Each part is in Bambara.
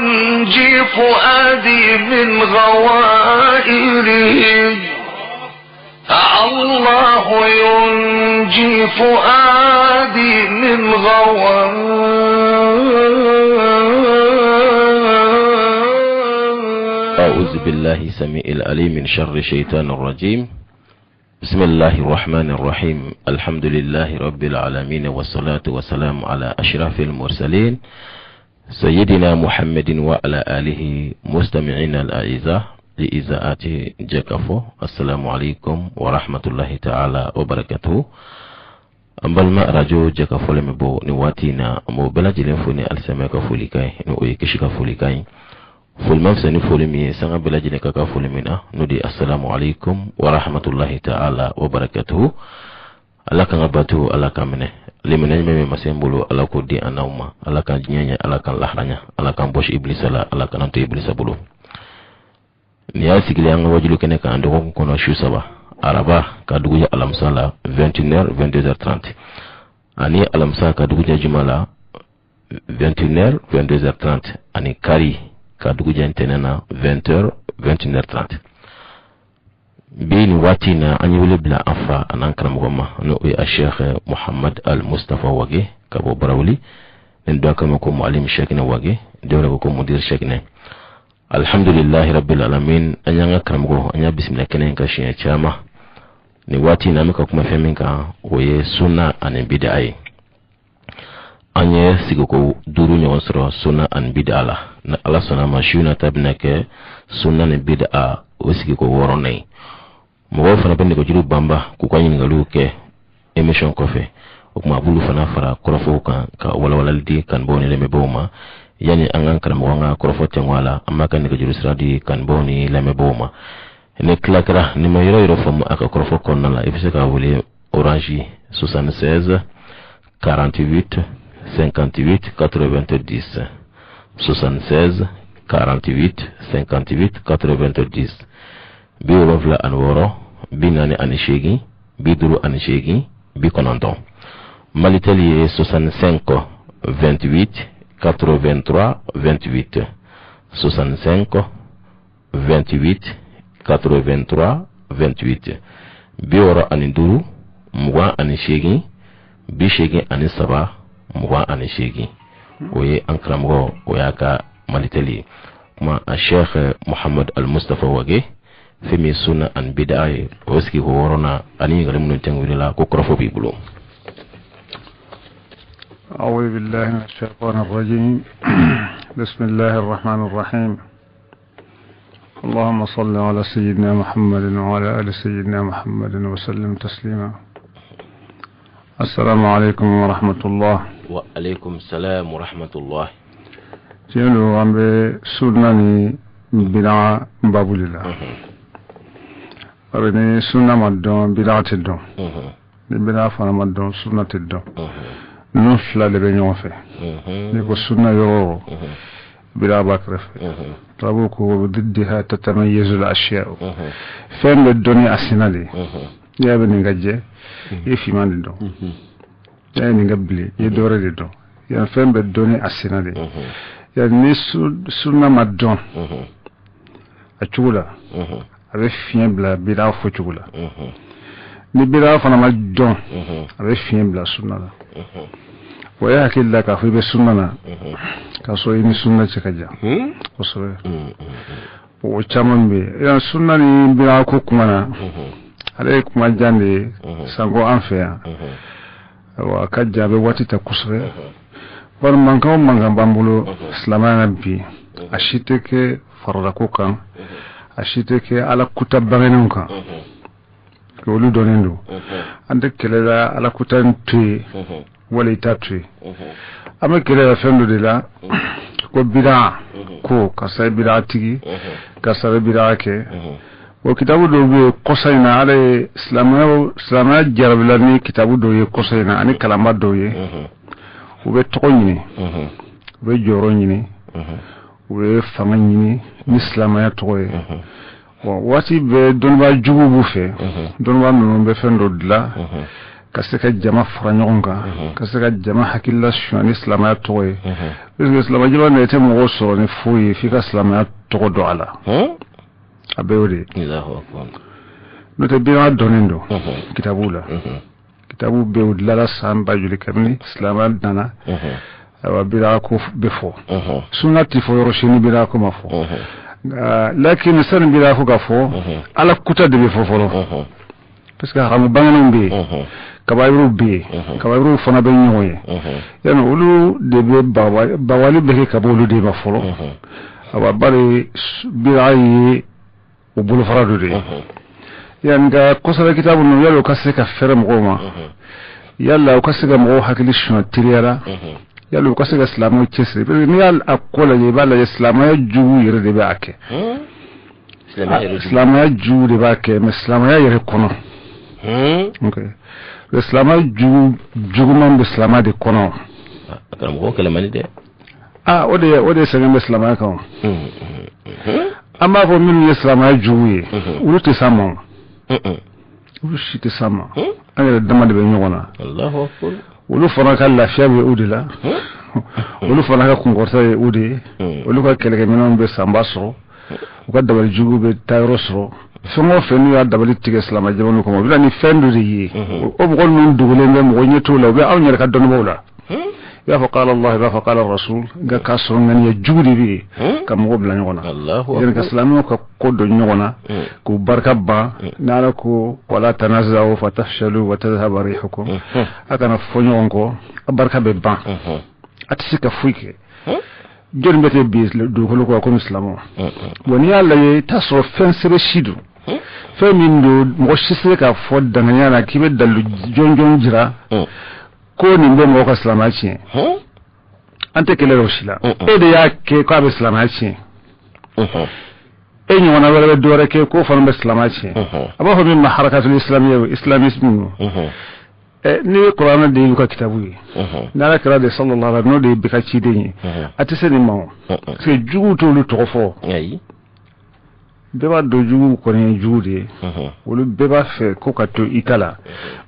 ينجي فؤادي من غوائره الله ينجي فؤادي من أعوذ بالله السميع العليم من شر الشيطان الرجيم. بسم الله الرحمن الرحيم. الحمد لله رب العالمين والصلاة والسلام على أشرف المرسلين سيدنا محمد وعلى آله مستمعين الأعزاء لإذاعة جكفو. السلام عليكم ورحمة الله تعالى وبركاته. أمبال ما رجو جكفو لمبو نواتينا مو بلا جلين فوني ألسميك فوليكاي نوئي كشك فوليكاي fulmam sani folimi sanga belajine kaka folimina nudi assalamu alaikum wa rahmatullahi ta'ala wa barakatuhu. Ala kan abatu ala kamene limene meme masembulu ala ko di anauma ala kan nyanya ala kan lahranya ala kan bosh iblis ala kan anto iblis bulu ni asigile anga wajulu kene kan ndo ko kono shusaba araba ka dugu ya alamsala 21h 22h30 ani alamsa ka dugu ya jumala 21h 22h30 ani kari kadugu jantenena 20h 21h30 bini watina anyule bila afa anankana mugoma no ya Sheikh Muhammad Al-Mustafa wage kabo barawli ndo kama ko muallim shekina wage dewra ko mudir shekina. Alhamdulillah rabbil alamin anyanga karamugo anya bismillah kenen ka shiya chama ni watina mika kuma feminka oye sunna an bid'ai anye sigo ko duru nyon soro sunna an bid'ala na ala sunna mashuna tabna ke sunna ne bid'a o sigo ko woronay mo fana bende ko jiru bamba ku ko yin ngalu ke emission ko fe o kuma bulu fana fara korofo kan ka wala di kan boni le meboma yani angan kan mo nga korofo tengwala amma kan ko jiru sradi kan boni le meboma ne klakra ni mayro yoro fam aka korofo kon la ifse ka wole orange 76 48 58 90 76 48 58 90 bi wala anworo bi nani anishegi bi duru anishegi bi kononton malitali 65 28 83 28 65 28 83 28 bi woro aninduru mwa anishegi bi shegi anisaba mwa anishegi oye ankramgo oyaka malitali kuma Sheikh Muhammad Al-Mustafa wage femi sunna an bid'ai oski ko worona ani ngare mun tengwila ko krofo bi bulo. أعوذ بالله من الشيطان الرجيم بسم الله الرحمن الرحيم اللهم صل على سيدنا محمد وعلى آل سيدنا محمد وسلم تسليما. السلام عليكم ورحمة الله. وعليكم السلام ورحمة الله. جلو عم بسنة بلا بابول الله. أرني سنة مدون بلا تدون. بلا فنا مدون سنة تدون. نفلا لبنيون في. نقول سنة يرو. بلا بكرف. تابوك وضدها تتميز الأشياء. فين الدنيا السنة يا بني جاجة يفي ما ندون يعني قبلي يدور ندون يعني فين بدوني السنة دي يعني سنة ما دون أشولا أبيفين بلا بلا فوتشولا نبلا فنا ما دون أبيفين بلا سنة لا ويا كلا كافي بسنة كاسوي نسنة كجا وصوي وشامن بي يعني سنة نبلا كوكمانا عليكم أجاني سانغو أنفيا وكجا بواتي تكسر ورمان كم مانغام بامبولو سلامانا بي أشيتك فردكوكا أشيتك على كتاب بغنونكا كولو دونيندو عندك كلا على كتاب توي ولا تاتوي أما كلا فندو دلا كو بدا كو كسر بدا تيجي كسر بدا كي وكتابو دو قصينا على اسلامنا جرب لني كتابو دو قصينا اني كلامات دو وبتقوني وبجوروني وبفماني اسلامنا توي واتي بدون با جوبو في دون با نون بفندو دلا kasika jama faranyoga kasika jama hakilla shani islamaya toye parce islamaya jilo ne te mo so ne fuyi fika islamaya to do ala abewde Allahu akbar no te biya donindo kitabula kitabu bewd la samba juli kamni islamaya dana wa bila ko befo sunnati fo yoroshini bila ko mafo lakin san bila ko gafo ala kuta de befo folo parce que xamu banganon bi kabayru bi kabayru fana be ñoye yana ulu de be bawali be ka bolu de ba folo aba bari birayi o bulu faradu de yanga kosala kitabu no yalo kasika fere mo ma yalla kasika mo hakili shon tiriyara yalla kasika islamu chesri be ni yal akola ye bala islamu ya jugu yere de ba ake islamu ya jugu de ba ake mais islamu ya yere kono okay islama juguman be islama de kono akaram ko kala mani de ode sagan be islama kan amma ko min islama juwe uruti samo uruti samo ay dama de be nyona Allahu akbar ulu fana ka lafiya be udila ulu fana ka kungorta be udi ulu ka keleke minon be sambaso ko dabal jugu be tayrosro songo fenu ya dabali tige islama jamanu ko bila ni fendu yi o bo gon dugule be mo nyeto law be aw nyere ka don mawla ya fa qala allah ya fa qala rasul ga kasro ngani ya jugudi bi kam go bla nyona Allahu akbar ya islamu ko do nyona ko barka ba nala ko wala tanazaw fatafshalu wa tadhhabu rihukum akana fonyo ngo barka be ban atisika fuike jori mbete bis do ko ko islamu woni alla ye taso fensebe shidu femin do mo shise ka fodda ngana kibe dalu jonjon jira ko ni mbe mo ko islamaci ante kele roshila e de yake ko abe islamaci e ni wana wala do reke ko fa mbe islamaci aba ho min harakatul islamiyya islamisme ni qur'an de yuka kitabu yi nala kira de sallallahu alaihi wasallam de bika ci de ni atise ni mawo se jugu to lu to fo ayi beba do jugu ko ne juude wolu beba fe ko ka to itala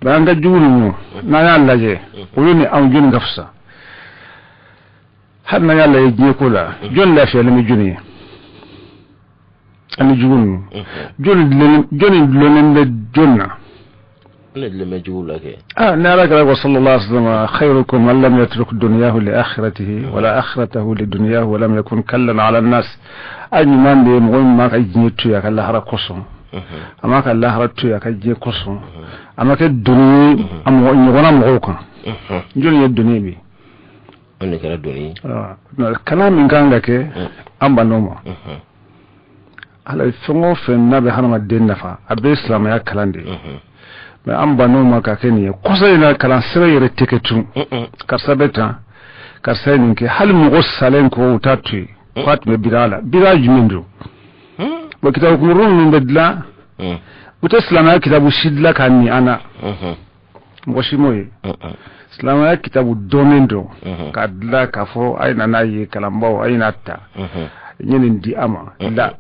ba nga jugu ni na ya laje wolu ni am jun gafsa har na ya la je ko la jon la fe la mi juni ani jugu joni lonen de jonna لما يقول لك نالك صلى الله عليه وسلم خيركم من لم يترك دنياه لآخرته ولا آخرته لدنياه ولم يكن كلا على الناس أي من دي مغم ما كجنيتو يا كالله رقصم أما كالله رتو يا كجي قصم أما كالدنيا أما يغنى مغوكا جوني الدنيا بي أنك الدنيا الكلام من كان لك أم بنوما على الفنغو في النبي حرم الدين نفع أبي إسلام يا كلام دي mais an banu maka keniye kosa ina kalan sira yere teketu karsabeta karsainin ke hal mu salen ko utatu fatme bidala jumindu wa kitabu kumurun min badla utaslama kitabu shidla kanni ana moshimoye islama kitabu domendo kadla kafo aina nayi kalambaw aina ta nyenin di ama la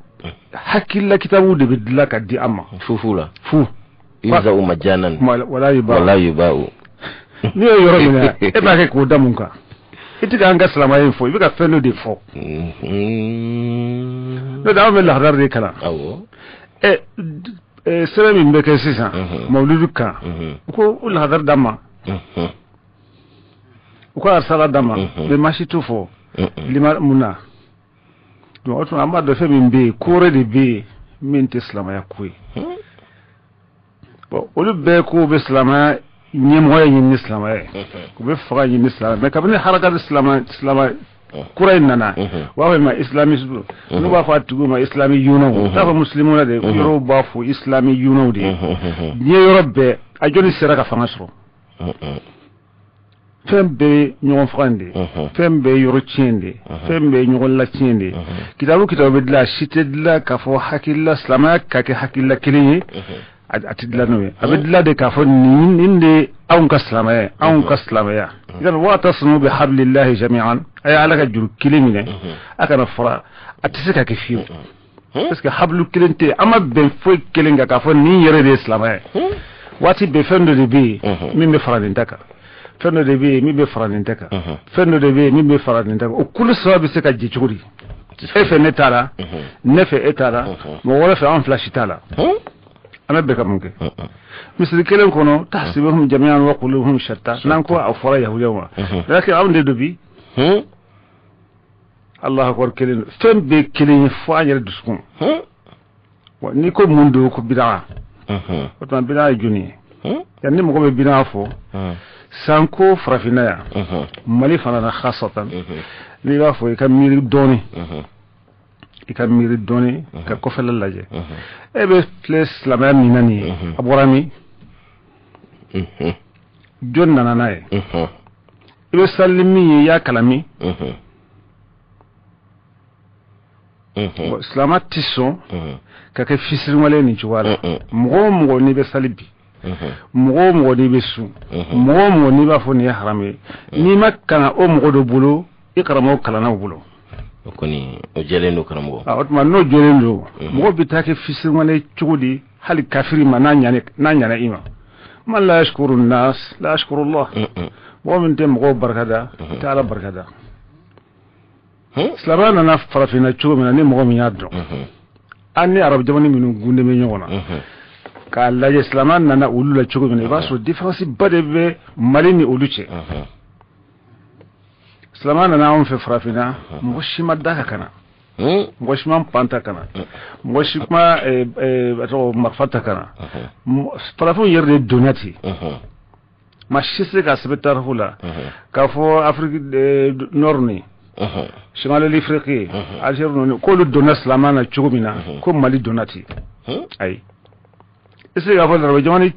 hakilla kitabu de bidla ka di ama fufula yuza majanan wala yubau ni yoro mina e ba ke ko damunka itika anga salama info ibika feno de fo no da me la dar de kala awo sere min be ke sisa mawluduka ko ul hadar dama ko arsala dama be mashitu fo lima muna do oto amba do fe min be kore de be min tislama yakui olu be ko be islama nyemhoye ni islama ko be faga ni islama mais kabni haraka islama kuray nana wa ma islamisme no ba fatu ma islami yuno ta muslimuna de yoro ba fu islami yuno de ni yorobbe a joni siraka fangasro fembe nyon frande fembe yoro tiende fembe nyon la tiende kitabu be la cité de la ka fo hakilla islama ka ke hakilla kiliye atidla no abidla de ka fo ninde aun kaslamaya idan wa tasnu bi hablillahi jami'an ay alaka jur kilimine akana fara atisika ke fiu parce que hablu kilinte ama ben fo kilinga ka fo ni yere de islamaya wati be fendo de bi min be fara ndaka fendo de bi min be fara ndaka fendo de bi min be fara ndaka o kullu sababu se ka jicuri efe netara nefe etara mo wala fe en flash tala ana be kam ke misli kelen kono tahsibuhum jami'an wa qulubuhum shatta nan ko afara yahudawa lakin amde do bi Allah akbar kelen fembe kelen faanyere duskun wa ni ko mundo ko bid'a o bid'a juni yanni mo ko be bid'a fo sanko frafina mali fana na khasatan ni ba fo ka miri doni ka ko fela laje e be place la même nani aborami jonna nanae ibe sallimi ya kalami islamat tison ka ke fisir wale ni chuwala mo ni be salibi mo ni be su mo ni ba fo ni harame ni makana o mo do bulo ikramo kala na bulo koni o jelendo karamo otma no jelendo mo bitake fisir wale chugudi hal kafiri mananya nanya ima man la yashkuru nas la yashkuru Allah mo min tem go barkada taala barkada islamana na farafina chugo mina ni mo mi yaddo anni arab jamani minu gunde me nyona ka la islamana na ulula chugo mina ba so difference badebe malini uluche islamana na on fe farafina mo shima daka kana mo shima panta kana mo shima ato mafata kana farafun yerde donati ma shise ka sebetar hula ka fo afrique norni shimal l'Afrique Algérie non ko lu donna islamana chugumina ko mali donati ay ese ga fa darba jamani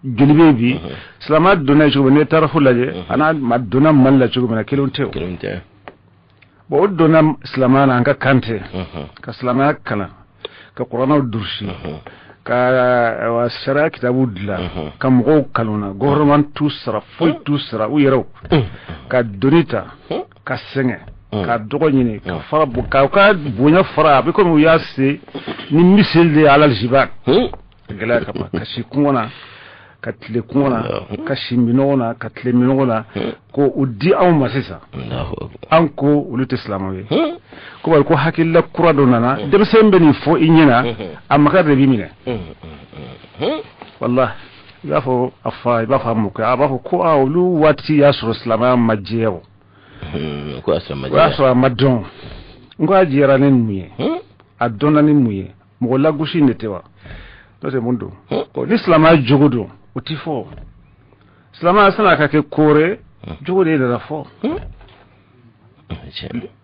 gelibe bi islama donna chugumina tarafu laje ana madonna malla chugumina kilonte bo donna islamana anga kante ka islamana kana ka qur'ana durshi ka wa shara kitabu dilla kam go kaluna government tusra foi tusra u yero ka donita ka senge ka dogo nyini ka fara bu ka bunya fara bi ko ya se ni misil de alal jibat gala ka shi kungona ka tle kungona ka shimbinona ka tle minona ko uddi aw masisa an ko ulut islamawi ko wal ko hakilla kura donana dem sembe ni fo inyina amma ka rebi mine wallahi ya fo afa ba fa mu ka ba ko awlu wati ya sur islama majjewo ko asama wa so amadon ngo ajira nen muye adona nen muye mo la gushi netewa to se mundo ko islama jogodo utifo islama sana ka ke kore jogode da fo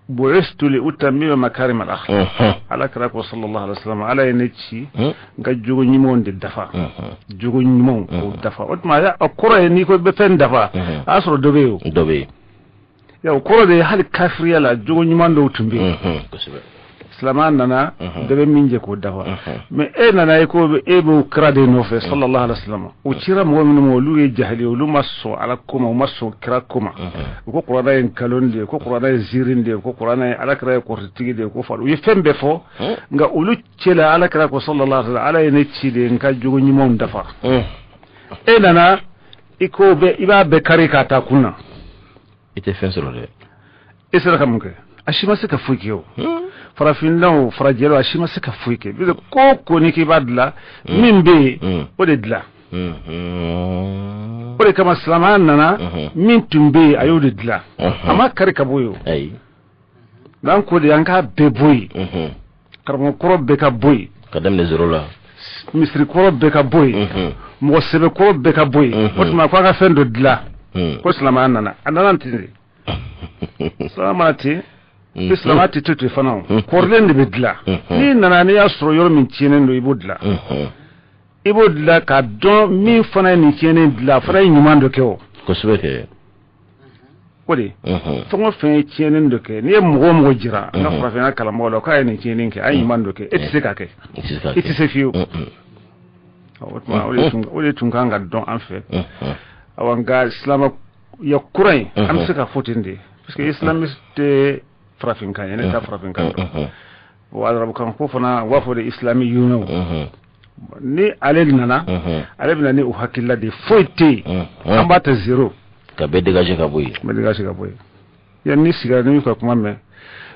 boestu li utammima makarim al akhlaq ala karako sallallahu alaihi wasallam ala yenci ga jogo nyimo de dafa jogo nyimo ko dafa otma ya akora ni ko be fen dafa asro dobe ya ko de hal kafiriya la jogo nyimo do tumbe islaman nana dobe minje ko dafa mais nana ko be bo krade no fe sallallahu alaihi wasallam o cira mo min mo luye jahili lu maso ala kuma maso kira kuma ko qur'ana en kalonde ko qur'ana en zirinde ko qur'ana ala kra ko tigide ko falu ye fembe fo nga ulu cela ala kra ko sallallahu alaihi wasallam ala ene cide nga jogo nyimo dafa nana iko be iba be kari kata kunna ite fensoro de isra kamunke ashima sika fukiyo farafinlaw farajelo ashima sika fuike bi ko ni ki badla mimbe o de dla o de kama salaman nana min tumbe ayo de dla ama kare kaboyo ay dan ko de yanka be boy karmo koro be ka boy kadam ne zoro la misri koro be ka boy mo sebe koro be ka boy otuma ko ka fendo dla ko salaman nana anana tindi salamati islamati tutu fana korlen de bidla ni nana ni asro yor min tienen do ibudla ka don mi fana ni tienen bidla fara nyuma do kewo ko subete kodi fongo fe tienen do ke ni mo jira na fara fe na kala mo lo ka ni tienen ke ay nyuma do ke etise ka ke etise fiu ole tunganga don en fait awanga islam ya kurai am saka fotinde parce que islamiste frafin kan yana ta frafin kan wa arabu kan ko fana wafo da islami yuno ni ale nana ale bina ni o hakilla de foite an b'a ta zero ka bɛ dégager ka bɔ yen bɛ dégager ka bɔ yen yan ni sigira ni ka kuma mɛn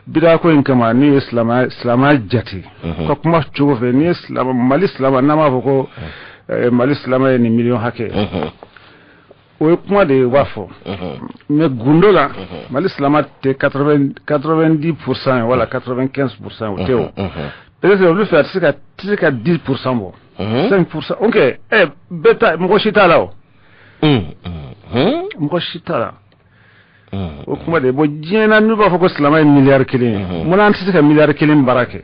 bida ko in kama ni islama jati ka kuma cogo fɛ ni mali silama n'a m'a fɔ ko mali silama ye ni million hakɛ o ye kuma de b'a fɔ mais gundo la mali silama tɛ 90% wala 95% o tɛ o peut-être olu fɛ a tɛ se ka 10% bɔ 5%. Ok, beta mɔgɔ si t'a la o mɔgɔ si t'a la o kuma de bon diɲɛ na n'u b'a fɔ ko silamɛ ye miliyari 1 mun an tɛ se ka miliyari 1 baara kɛ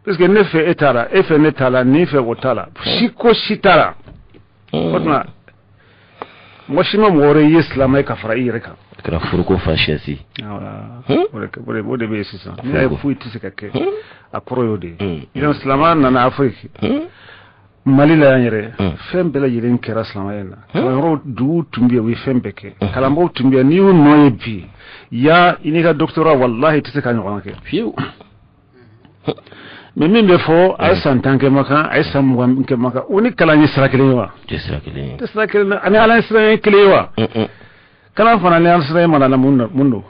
parce que ne fɛ e t'a la e fɛ ne t'a la ni fɛ o t'a la si ko si t'a la o tuma mɔgɔ si ma mɔgɔ wɛrɛ ye silamɛ ye ka fara i yɛrɛ kan a kɛra furuko fasiyasi o de bɛ yen sisan n'i y'a ye foyi tɛ se ka kɛ a kɔrɔ y'o de ye donc silamɛ nana Afiriki Mali la yan yɛrɛ fɛn bɛɛ lajɛlen kɛra silamɛya in na kalanyɔrɔ dugu tun bɛ yen u ye fɛn bɛɛ kɛ kalanbaaw tun bɛ yen n'i y'u nɔ ye bi i n'i ka doctorat wallahi tɛ se ka ɲɔgɔn kɛ fiyewu mais min bɛ fɔ a ye san 10 kɛ Makan a ye san 20 kɛ Makan o ni kalan ye sira kelen ye wa tɛ sira kelen ye tɛ sira kelen ani Ala ye sira ye kelen ye wa kalan fana ni Ala sira ye mana na mun don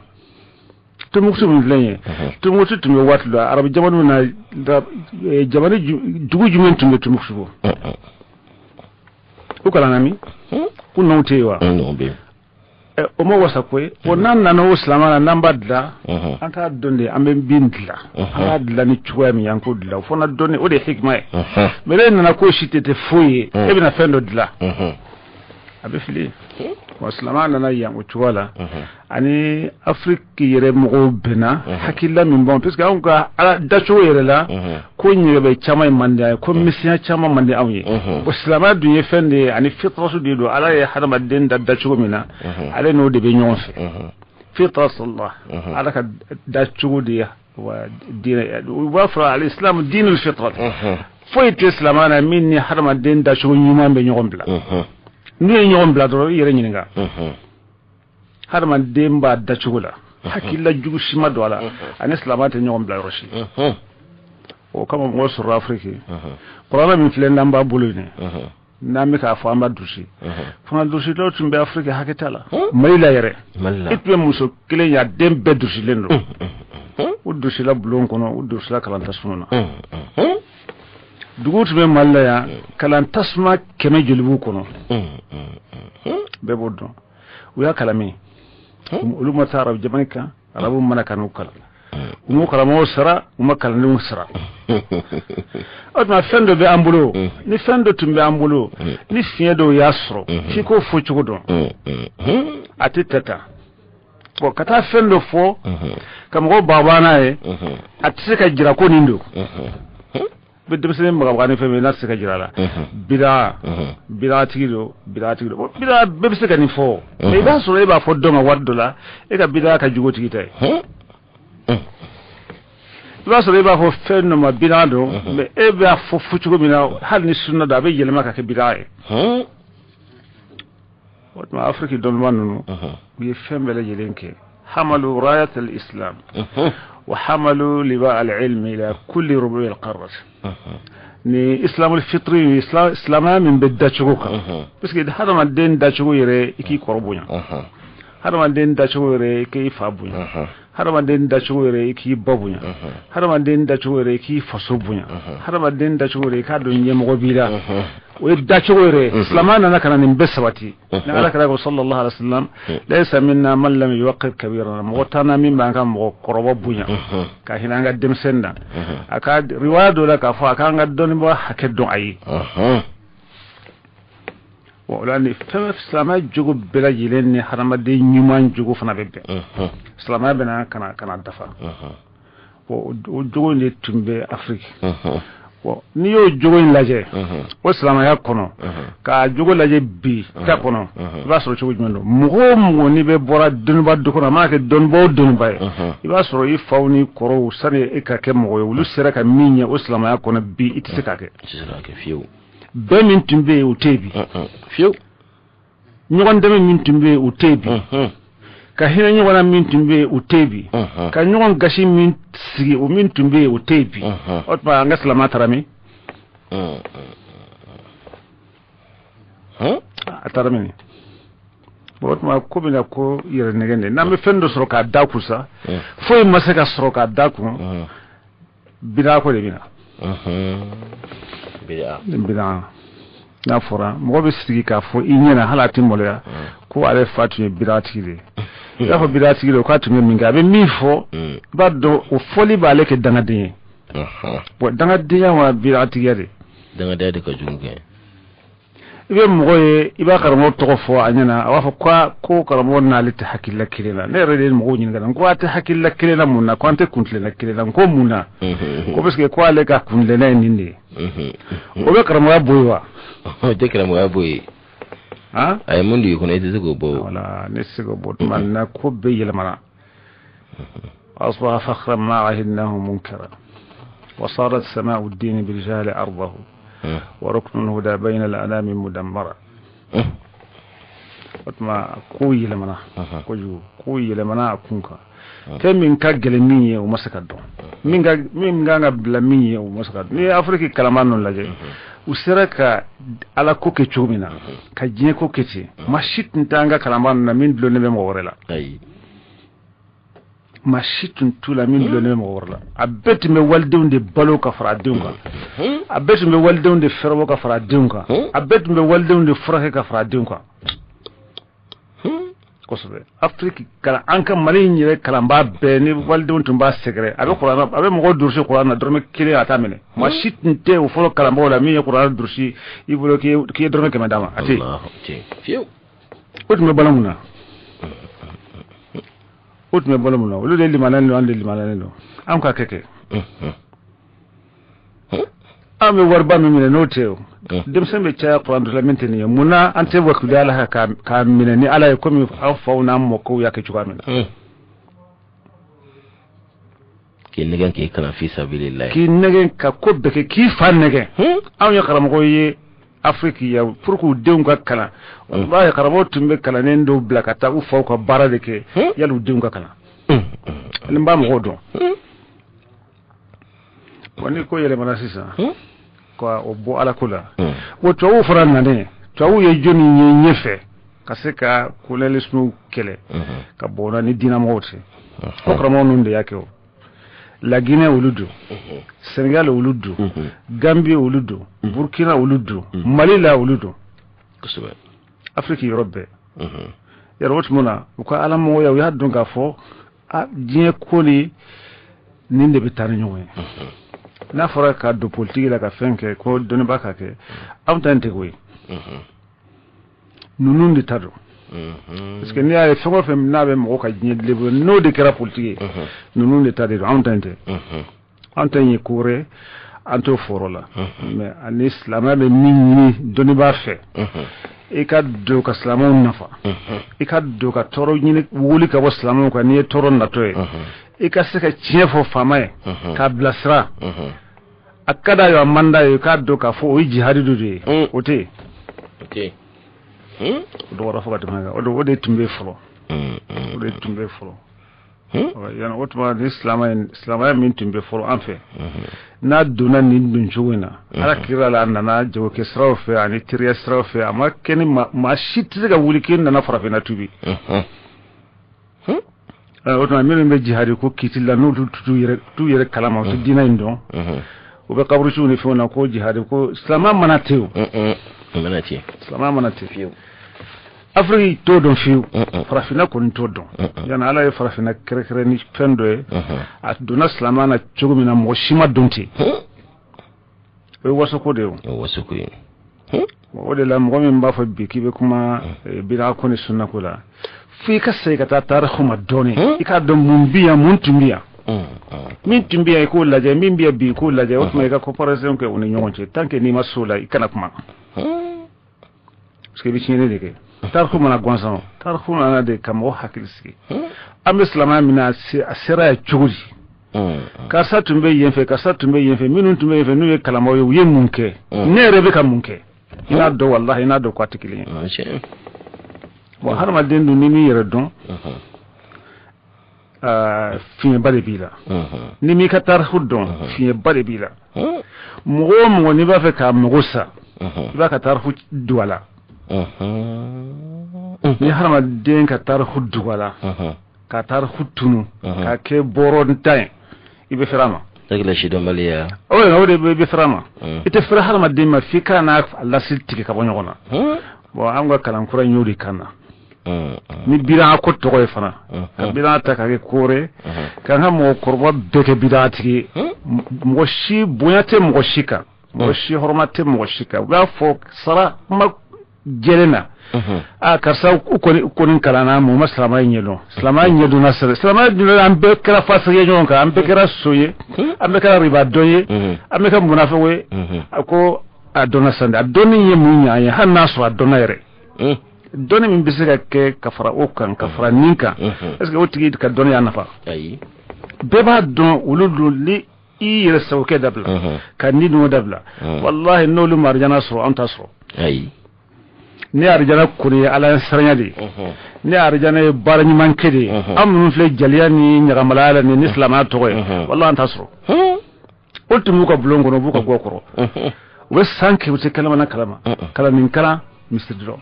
Tombouctou min filɛ ye Tombouctou tun bɛ waati la arabu jamana na jamana dugu jumɛn tun bɛ Tombouctou o kalanna min ko nɔn tɛ yen wa o ma wasa koyi o n'an nana o silamɛ na n'an b'a dilan an k'a dɔn de an bɛ bin dilan an k'a dilan ni cogoya min y'an k'o dilan o fana dɔn o de ye hikima ye mais e nana k'o si tɛ foyi ye e bɛna fɛn dɔ dilan a bɛ fili wa silamɛ nana yan o cogoya la ani Afiriki yɛrɛ mɔgɔw bɛnna hakilila min b'an parce que anw ka dacogo yɛrɛ la ko ɲɛgɛbɛ caman ye man di an ye ko misiya caman man di anw ye bon silamɛya dun ye fɛn de ye ani fitrasu de don Ala ye hadamaden da dacogo min na ale n'o de bɛ ɲɔgɔn fɛ fitrasullah Ala ka dacogo de ye wa diinɛ u b'a fɔ al-islam diinul fitra foyi tɛ silamɛya na min ni hadamaden dacogo ɲuman bɛ ɲɔgɔn bila n'u ye ɲɔgɔn bila dɔrɔn i yɛrɛ ɲininka hadamaden b'a dacogo la hakilila jugu si ma don a la ani silamɛya tɛ ɲɔgɔn bila yɔrɔ si o kama mɔgɔ sɔrɔ Afiriki kuranɛ min filɛ n'an b'a bolo yen n'an bɛ k'a fɔ an b'a dusi fana dusilaw tun bɛ Afiriki hakɛ t'a la Mali la yɛrɛ i tun bɛ muso kelen ye a den bɛɛ dusilen don o dusila bulon kɔnɔ o dusila kalan tasuma na dugu tun bɛ Mali la yan kalan tasuma 100 joli b'u kɔnɔ bɛɛ b'o dɔn u y'a kalan min olu ma taa arabu jamana kan arabu mana ka n'u kalan u m'u karamɔgɔw sara u ma kalandenw sara o tuma fɛn dɔ bɛ an bolo ni fɛn dɔ tun bɛ an bolo ni fiɲɛ dɔw y'a sɔrɔ f'i k'o fɔ cogo dɔn a tɛ tɛ ta bon ka taa fɛn dɔ fɔ ka mɔgɔw baba n'a ye a tɛ se ka jira ko nin don bɛ denmisɛnnin magabaga ni fɛn min n'a tɛ se ka jira a la bidatigi don bida bɛɛ bɛ se ka nin fɔ mais i b'a sɔrɔ e b'a fɔ dɔ ma wari dɔ la e ka bida ka jugu tigi ta ye i b'a sɔrɔ e b'a fɔ fɛn dɔ ma bida don mais e b'a fɔ cogo min na hali ni sunna don a bɛ yɛlɛma ka kɛ bida ye o tuma Afiriki dɔnniba ninnu u ye fɛn bɛɛ lajɛlen kɛ hamalu rayat al-islam وحملوا لواء العلم إلى كل ربوع القارة ni islamul fitri islama min bɛ dacogo kan parce que hadamaden dacogo yɛrɛ i k'i kɔrɔ bonya hadamaden dacogo yɛrɛ i k'i fa bonya hadamaden dacogo yɛrɛ i k'i ba bonya hadamaden dacogo yɛrɛ i k'i faso bonya hadamaden dacogo yɛrɛ i k'a dɔn ɲɛmɔgɔ b'i la o ye dacogo yɛrɛ silamɛya nana ka na nin bɛɛ sabati ni Alakira ko sallallahu alaihi wasallam laysa minna man lam yuwaqqir kabirana mɔgɔ t'an na min b'an ka mɔgɔkɔrɔba bonya ka hinɛ an ka denmisɛnnin na a ka riwaya dɔ la k'a fɔ a k'an ka dɔnnibaa hakɛ dɔn a ye o la ni fɛn silamɛya jogo bɛɛ lajɛlen ni hadamaden ɲuman jogo fana bɛ bɛn silamɛya bɛna ka na dafa o jogo in de tun bɛ Afiriki n'i y'o jogo in lajɛ o silamɛya kɔnɔ k'a jogo lajɛ bi ta kɔnɔ i b'a sɔrɔ cogo jumɛn don mɔgɔ o mɔgɔ n'i bɛ bɔra dɔnniba dɔ kɔnɔ a mana kɛ dɔnniba o dɔnniba ye i b'a sɔrɔ i faw ni kɔrɔw sani e ka kɛ mɔgɔ ye olu sera ka min ɲɛ o silamɛya kɔnɔ bi i tɛ se k'a kɛ bɛɛ min tun bɛ yen o tɛ yen bi fiyewu ɲɔgɔn dɛmɛ min tun bɛ yen o tɛ yen bi ka hinɛ ɲɔgɔn na min tun bɛ yen o tɛ yen bi ka ɲɔgɔn gasi min sigi o min tun bɛ yen o tɛ yen bi o tuma an ka silamɛya taara min ataramini botuma ko bina ko yere negende na me fendo soro ka daku sa foi masaka soro ka daku bida ko de bina bida na fora mo be sigi ka fo inyena halati moloya ko ale fatu bida tire ya fo bida tire ko atu min ga be mi fo baddo o foli ba le ke dangade bo dangade ya wa bida tire dangade ko junge ibe mogoye iba karamo to fo anyana awafa kwa ko karamo na lita hakilla kilena ne rede mogo nyinga ko ata hakilla kilena munna ko ante kuntle na kilena ko munna ko beske ko ale ka kunle na nindi o be karamo ya boywa o de karamo ya boy ha ay mundi ko ne tese go bo wala ne se go bo man na ko be yele mara asbaha fakhran ma ahidnahu munkara وصارت سماء الدين برجال أرضه وركن الهدى بين الأنام مدمرا وتما كوي لمنا كوي لمنا أكونك فمن كجل مية ومسكت من غانا بلا مية ومسكت ني أفريقيا كلامانو لاجي usiraka ala koke chumina ka jine koke ti mashit ntanga kalamano na min dlo nebe mo worela ay mashitun tula min dlo nebe mo worela abet me waldewnde balo ka fara dunga abet me waldewnde ferwo ka fara dunga abet me waldewnde furake ka fara dunga kosobe afrique kala anka mali nyire kala mba be ni waldewn tumba segre abe qur'an abe mo dursi qur'an dorme kile atamene mashit nte o folo kala mbola mi qur'an dursi ibulo ki dorme ke madama ati allah fiu utme balamuna ulu de limanano ande limanano am ka keke ame warba mi mine noteo dem sembe cha qur'an de la maintenir muna ante wakudala ka mine ni ala ko mi fauna mo ko yake chuka mina ki negen ki kana fi sabilillah ki negen ka ko beke ki fan negen am ya karam ko yi afrique ya pourku deun ka kala wallahi karamo tumbe kala nen do blakata u faw ko barade ke yalu deun ka kala limba mo godo woni ko yele mana sisa ko o bo ala kula wo to wo fran na ne to wo ye joni nyefe kaseka kulele snu kele ka bona ni dina mote ko kramo nunde yake o la Guinée oludu Sénégal oludu Gambie oludu Burkina oludu Mali la oludu kusuba Afrique Europe yarot muna ko ala mo ya donga fo a dien koli ninde bitani nyowe na fora ka do politique la ka fenke ko doni baka ke am tante koy nunun di tado parce que ni ay fengo fem na be mo ka dien lebo no de kera politique nunun di tado am tante antanye kure anto forola mais en islam be minni doni ba fe e ka do ka islamu nafa e ka do ka toro nyini wuli ka islamu ka ni toro na to e ka seka chiefo famae ka blasra akada yo manda yo ka do ka fo jihadi do de ote do wara fo ka tamaga o de tumbe folo o de tumbe folo yana otuma islama min tumbe folo en fait na dona ni dun jowena ala kira la nana jawo ke srawfe ani tiriya srawfe ama keni ma shitze ga wuli ken na farafe na tubi otuma min be jihadi ko kitilla no tu yere kalama to dina indon o be kabru chuni fona ko jihadi ko islama manateu islama manateu Afrique to don fiu farafina ko ni to don yana ala e farafina kere ni pendo e at dona islamana chugumina mo shima donti e waso ko de waso ko o de la mo min ba fa biki be kuma bira ko ni sunna ko la fi ka sai ka ta tarikhu madoni ika don mumbiya muntumbiya min tumbiya ko laje min biya bi ko laje o ma ka comparaison ke on nyonche tanke ni masula ikana kuma parce que bi chine de ke tarku mana gonsan tarku mana de kamo hakilisi am islama mina asira chuguri kasa tumbe yenfe minun tumbe yenfe nuye kalamo ye munke ne rebe ka munke ina do wallahi ina do kwatikili bo har ma dendu nimi yere don fi bale bila nimi ka tarhu don fi bale bila mo ni ba fe ka mo sa ba ka tar hu duwala ni harama den ka tar hu duwala ka tar hu tunu ka ke boron tay ibe firama tagla shi do maliya o de be firama ite fira harama den ma fika na Allah silti ka bonyo gona bo am ga kalan kura nyuri kana ni bira ko to ko fana bira ta ka ke kore kan ha mo korba beke bira tigi mo shi bunyate mo shika mo shi hormate mo shika ba fo sara ma jelena a karsa ko nin kalana mo maslama nyelo slama nyedo nasere slama dino am be kra fasye jonka am be kra soye am be kra riba doye am be kra munafiwe ko adona sande adoni yemu nyaaya hanna so adona yere doni min bisika ke kafara o kan kafara ninka est-ce que o tigi ka doni ya nafa ayi beba don ululu li i resawke dabla kan ni no dabla wallahi no lu marjana so anta so ayi ni arjana kuri ala saranya di ni arjana barani mankedi am nu fle jaliani nyagamala ni islama to wallahi anta so ultimu ko blongo no buka gokoro we sanke wuce kalama na kalama kala min kala misdro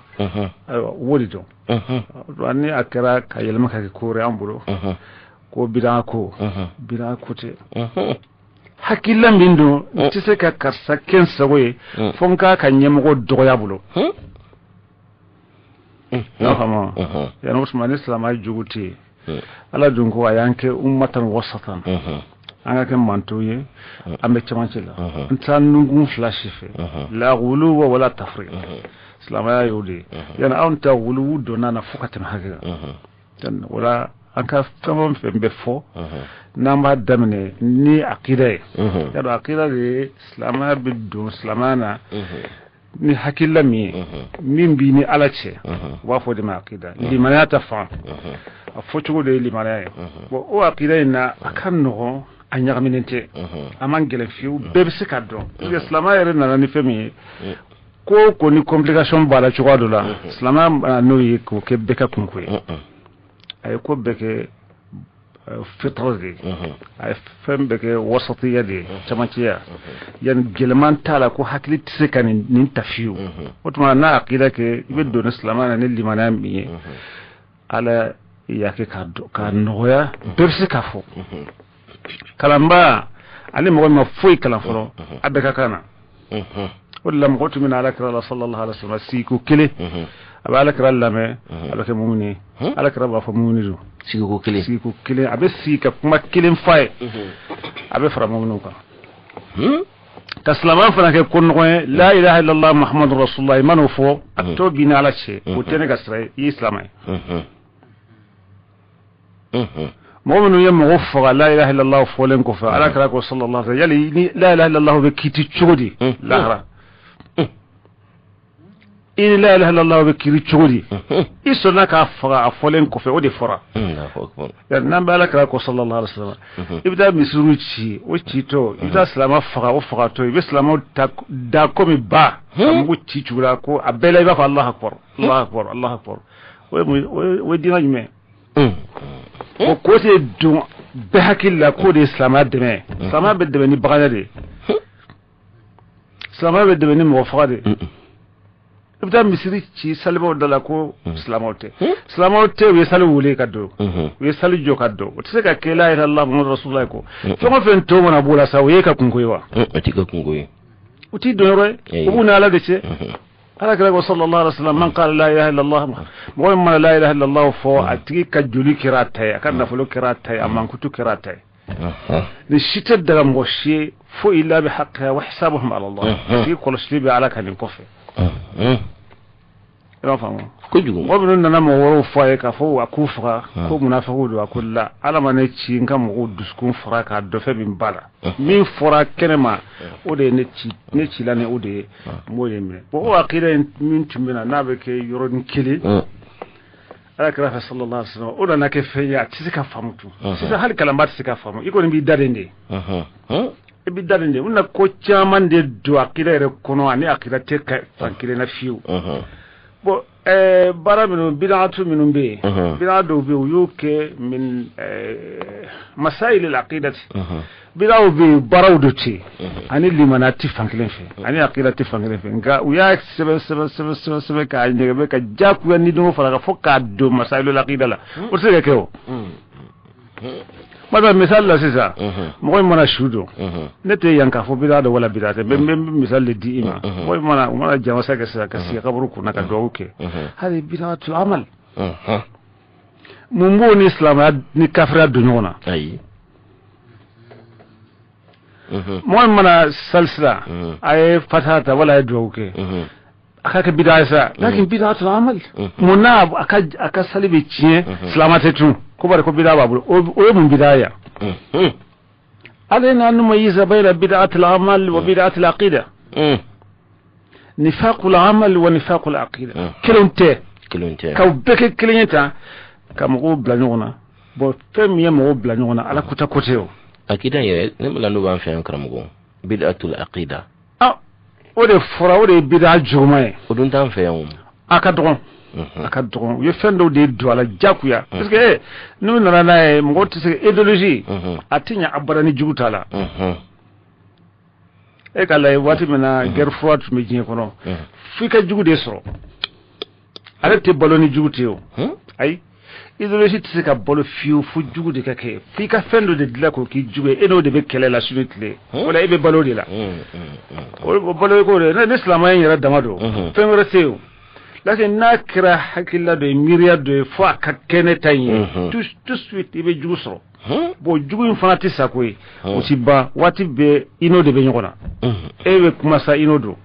aywa woli do wani akara ka yelma ka kore ambulo ko bida ko te hakilla mindo tise ka karsa ken sawe fonka ka nyemgo doya bulo fama yana usman islam ay juguti ala dunko ayanke ummatan wasatan anga ke mantoye ambe chamancela ntan nungun flashife la ghulu wala tafriq islam ya yodi yana anta ghulu dona na fukatin haga tan wala aka famam fembe fo namba damne ni aqida ya aqida de islam biddu islamana ni hakilla min bi ni alache wa fo de ma aqida limana ta fa fotugo de limana o aqida na akan no anyaminente amangele fiu bebse kaddo islam ayre na ni femi ko ni complication bala chwado la islam no yi ko kebeka kunko ay ko beke fitradi ay fem beke wasatiya de chamachiya yan gelman tala ko hakli tsekani nin tafiu otuma na aqida ke beddo islamana ne limana mi ala yake kaddo ka noya bebse kafo kalamba ali mo ma foy kala foro abeka kana wala mo gotu min alakra sallallahu alaihi wasallam siku kile abalakra lame abaka mumini alakra ba fa mumini do siku kile abe sika kuma kile fay abe fara muminu ka taslama fana ke kun ko la ilaha illallah muhammadur rasulullah manu fo atto bina ala che o tene gasray islamay مؤمن يم غفر لا اله الا الله فولن كفر على كراك صلى الله عليه وسلم لا اله الا الله بكيتي تشودي لا إن لا اله الا الله بكيتي تشودي يسنا كفر فولن كفر ودي فرا يعني نام بالك كراك صلى الله عليه وسلم يبدا مسروتشي وتشيتو يبدا سلام فرا وفراتو بسلام دا كومي با موتشي تشوراكو ابلا يبا الله اكبر الله اكبر الله اكبر ودينا جمع o kote don be hakilla ko de islama deme islama be de ni bagade islama be de ni mo fade ibda misri ci salmo dala ko islamote islamote we salu wule kaddo we salu jo kaddo o tsaka ke la ilaha illallah muhammadu rasulullah ko to fen to mona bula sa we ka kungoywa atika kungoyi uti do roy ubuna ala de ce ala kala sallallahu alaihi wasallam man qala la ilaha illallah muhammad la ilaha illallah fo atiki ka juli kiratay akan na fulo kiratay amman kutu kiratay ni shitar daga moshi fo illa bi haqqiha wa hisabuhum ala allah fi kulli shay'in ala kan kofi ina famu ko jugo wabun nan mo woro fo ka fo wa kufra ko munafiqu do akulla ala man ci ngam mo duskun fura ka do fe bin bala min fura kenema o de ne ci lane o de mo de mi o aqida min tumina nabe ke yoron kili ala kara sallallahu alaihi wasallam o da nake fe ya ci ka famutu ci hal kalamat ci ka famu iko ni bi dadende bi dadende unna ko chaman de do aqida re kono ani aqida te ka fankire na fiu bo bara minnu bid'atu minnu be bid'atu be yuke min masail al-aqidati bid'atu be baraw duti ani limanati fankelen fe ani aqidati fankelen fe nga uya sebe ka nyebe ka jaku ya ni do fara fo ka do masail al-aqida la o se ke o mada misal la sisa moy mana shudo nete yanka fo bid'atu wala bid'atu be misal le di ima moy mana jama sa ka si kaburu kuna ka do ke hadi bid'atu amal mumbo ni islam ni kafira dunyona ayi moy mana salsala ay fatata wala do ke akaka bid'asa lakin bid'atu amal munab aka salibi cien islamate tu ko bare ko bid'a babu o mun bidaya علينا أن نميز بين بدعة العمل وبدعة العقيدة نفاق العمل ونفاق العقيدة كلونتي كو بك كلينتا كمغو بلانونا بو فم يمغو بلانونا على كوتا كوتيو عقيدة يا نملا نوبان فيان كرمغو بدعة العقيدة ودي فرا ودي بدعة جوماي ودون تام فيان akadron akadron ye fendo de do ala jakuya parce que nous na na mo tise idéologie atinya abarani jugutala e kala wati mena guerre froide me jine kono fika jugude soro arrêté baloni juguteo ay idéologie tise ka bolo fiu fu jugude kake fika fendo de dila ko ki jugue eno de be kele la suite wala ibe balodi la o balo ko ne islam ay yara damado fengora seo lakin nakira hakilla de myriad de fois ka kenetanye tout suite ibe jugusro bo jugu fanati sakoy osiba wati be ino de be nyona ebe kuma sa inodo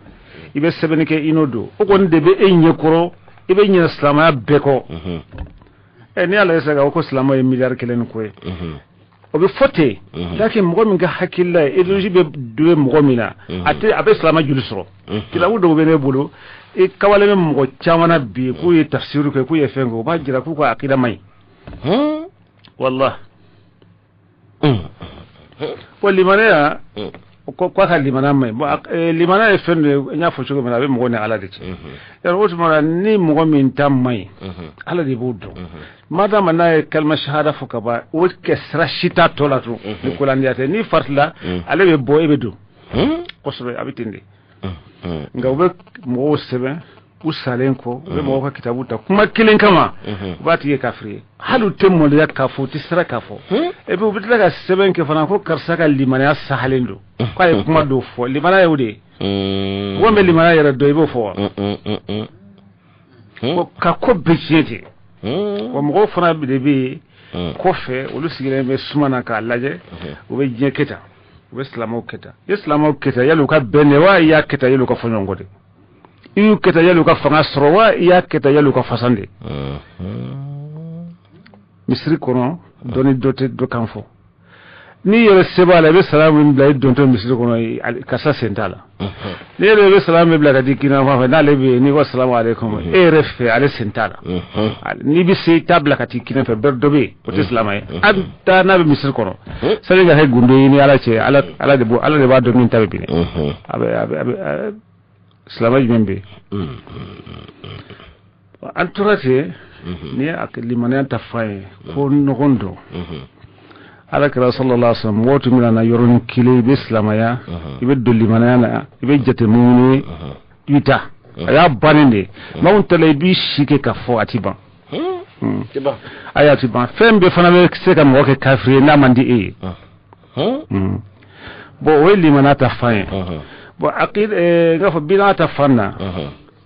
ibe sebenike inodo o kon de be enye koro ibe nya islama beko ni ala saga ko islama e milliard kelen ko o be fote lakin mo min ga hakilla ideologie be do mo mina ate abe islama julusro kila wudo be ne bolo e kawale me mo chamana bi ku yi tafsiru ke ku ye fengo ba jira ku ko aqida mai wallah ko limana ko ka limana mai limana e fende nya fo chugo mena be mo ne ala de ci yar wotu mara ni mo min tam mai ala de budo madama na kalma shahada fo ka ba o ke srashita tolatu ni ko landiate ni fartla ale be bo e be do ko so abitinde nga ube mo sebe usalen ko be mo ka kitabu ta kuma kilin kama ba ti kafiri halu temmo ya kafo ti sara kafo e be ubitla ka seben ke fana ko karsa ka limana ya sahalendo ko ay kuma do fo limana ya ude wo me limana ya do ibo fo ko ka ko bijete ko mo fana be be ko fe olu sigire be sumana ka laje ube jeketa islamo keta yalu ka bene wa ya keta yalu ka fonyongode iyu keta yalu ka fanga soro wa ya keta yalu ka fasande misri kono doni dote do kanfo ni yele sebala be salamu blay donto misri kono kasa sentala ni yele be salamu blay ka dikina fa na lebe ni wa salamu alaikum rf ale sentala ni bi se tabla ka dikina fa berdobe o islamay anta na be misri kono sale ga hay gundo ni ala ce ala de bo ala de ba do min tabe bine abe islamay membe anturate ni ak limane ta fay ko nogondo ala kira sallallahu alaihi wasallam wotu milana yoron kile be islamaya ibe dolli manana ibe jete muni ita aya baninde mawun tele bi shike ka fo atiban tiba aya tiban fembe fana be se ka mo ke kafri na mandi e bo weli manata fay bo aqid ngafo binata fanna